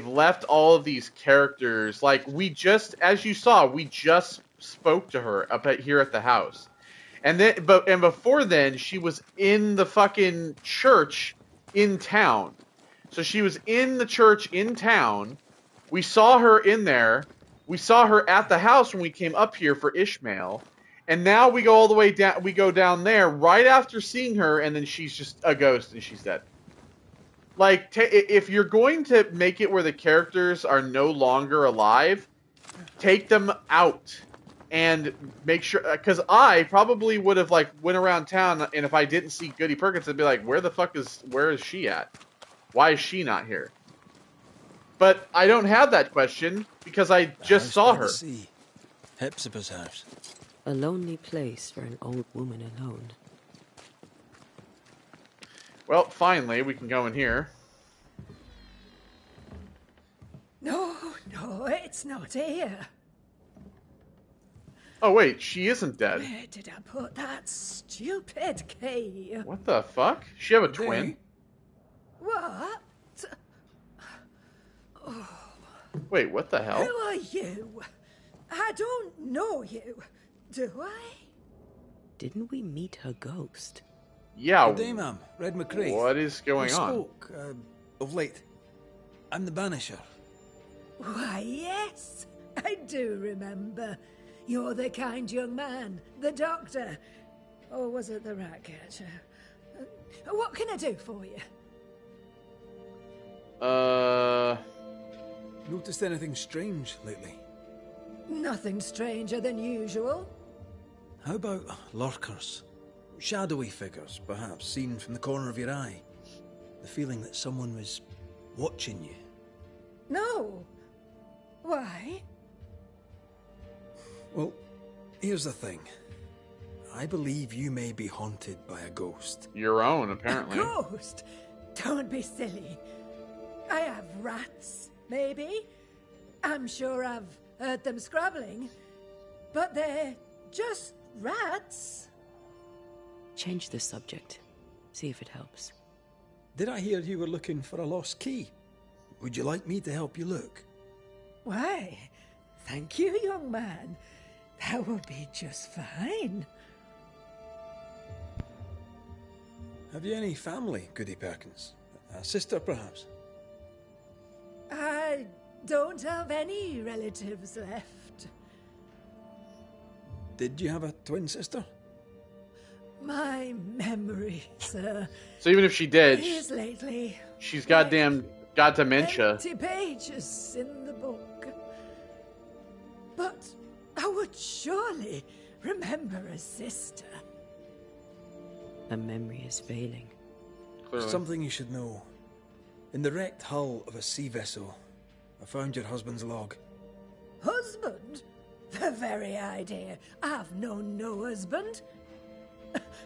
left all of these characters, like, we just, as you saw, we just spoke to her up here at the house. And then before then she was in the fucking church in town. So she was in the church in town. We saw her in there. We saw her at the house when we came up here for Ishmael. And now we go all the way down, we go down there right after seeing her, and then she's just a ghost and she's dead. Like, if you're going to make it where the characters are no longer alive, take them out and make sure, because I probably would have, like, went around town, and if I didn't see Goody Perkins, I'd be like, where is she at? Why is she not here? But I don't have that question because I just saw her. Hepzibah's house. A lonely place for an old woman alone. Well, finally, we can go in here. No, it's not here. Oh, wait, she isn't dead. Where did I put that stupid key? What the fuck? She have a twin? What? Wait, what the hell? Who are you? I don't know you, do I? Didn't we meet her ghost? Yeah. Good day, ma'am. Red McCrae. What is going on? We spoke, of late. I'm the Banisher. Why, yes, I do remember. You're the kind young man, the doctor. Or was it the rat catcher? What can I do for you? Noticed anything strange lately? Nothing stranger than usual. How about lurkers? Shadowy figures, perhaps, seen from the corner of your eye. The feeling that someone was watching you. No. Why? Well, here's the thing. I believe you may be haunted by a ghost. Your own, apparently. A ghost? Don't be silly. I have rats, maybe. I'm sure I've heard them scrabbling. But they're just rats. Change the subject. See if it helps. Did I hear you were looking for a lost key? Would you like me to help you look? Why, thank you, young man. That will be just fine. Have you any family, Goody Perkins? A sister, perhaps? I don't have any relatives left. Did you have a twin sister? My memory, sir. So even if she did, is lately she's got dementia. empty pages in the book. But I would surely remember a sister. A memory is failing. Clearly. Something you should know. In the wrecked hull of a sea vessel, I found your husband's log. Husband? The very idea. I've known no husband.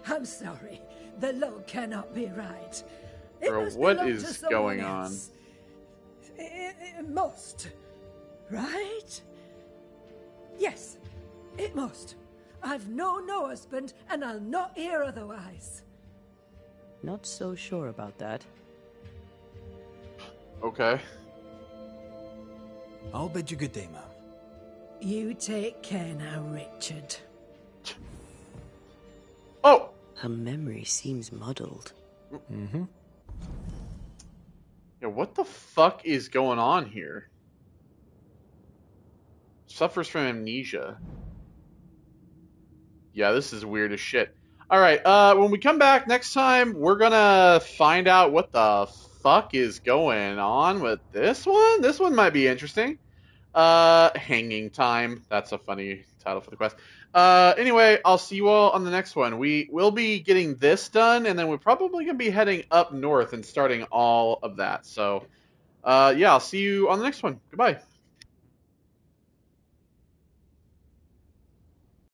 I'm sorry. The log cannot be right. It Bro, must what belong to is someone going else. It must. Right? Yes, it must. I've known no husband, and I'll not hear otherwise. Not so sure about that. Okay. I'll bid you good day, ma'am. You take care now, Richard. Oh! Her memory seems muddled. Mm-hmm. Yeah, what the fuck is going on here? Suffers from amnesia. Yeah, this is weird as shit. Alright, when we come back next time, we're gonna find out what the fuck is going on with this one. This one might be interesting. Hanging Time. That's a funny title for the quest. Anyway, I'll see you all on the next one. We will be getting this done, and then we're probably going to be heading up north and starting all of that. So, yeah, I'll see you on the next one. Goodbye.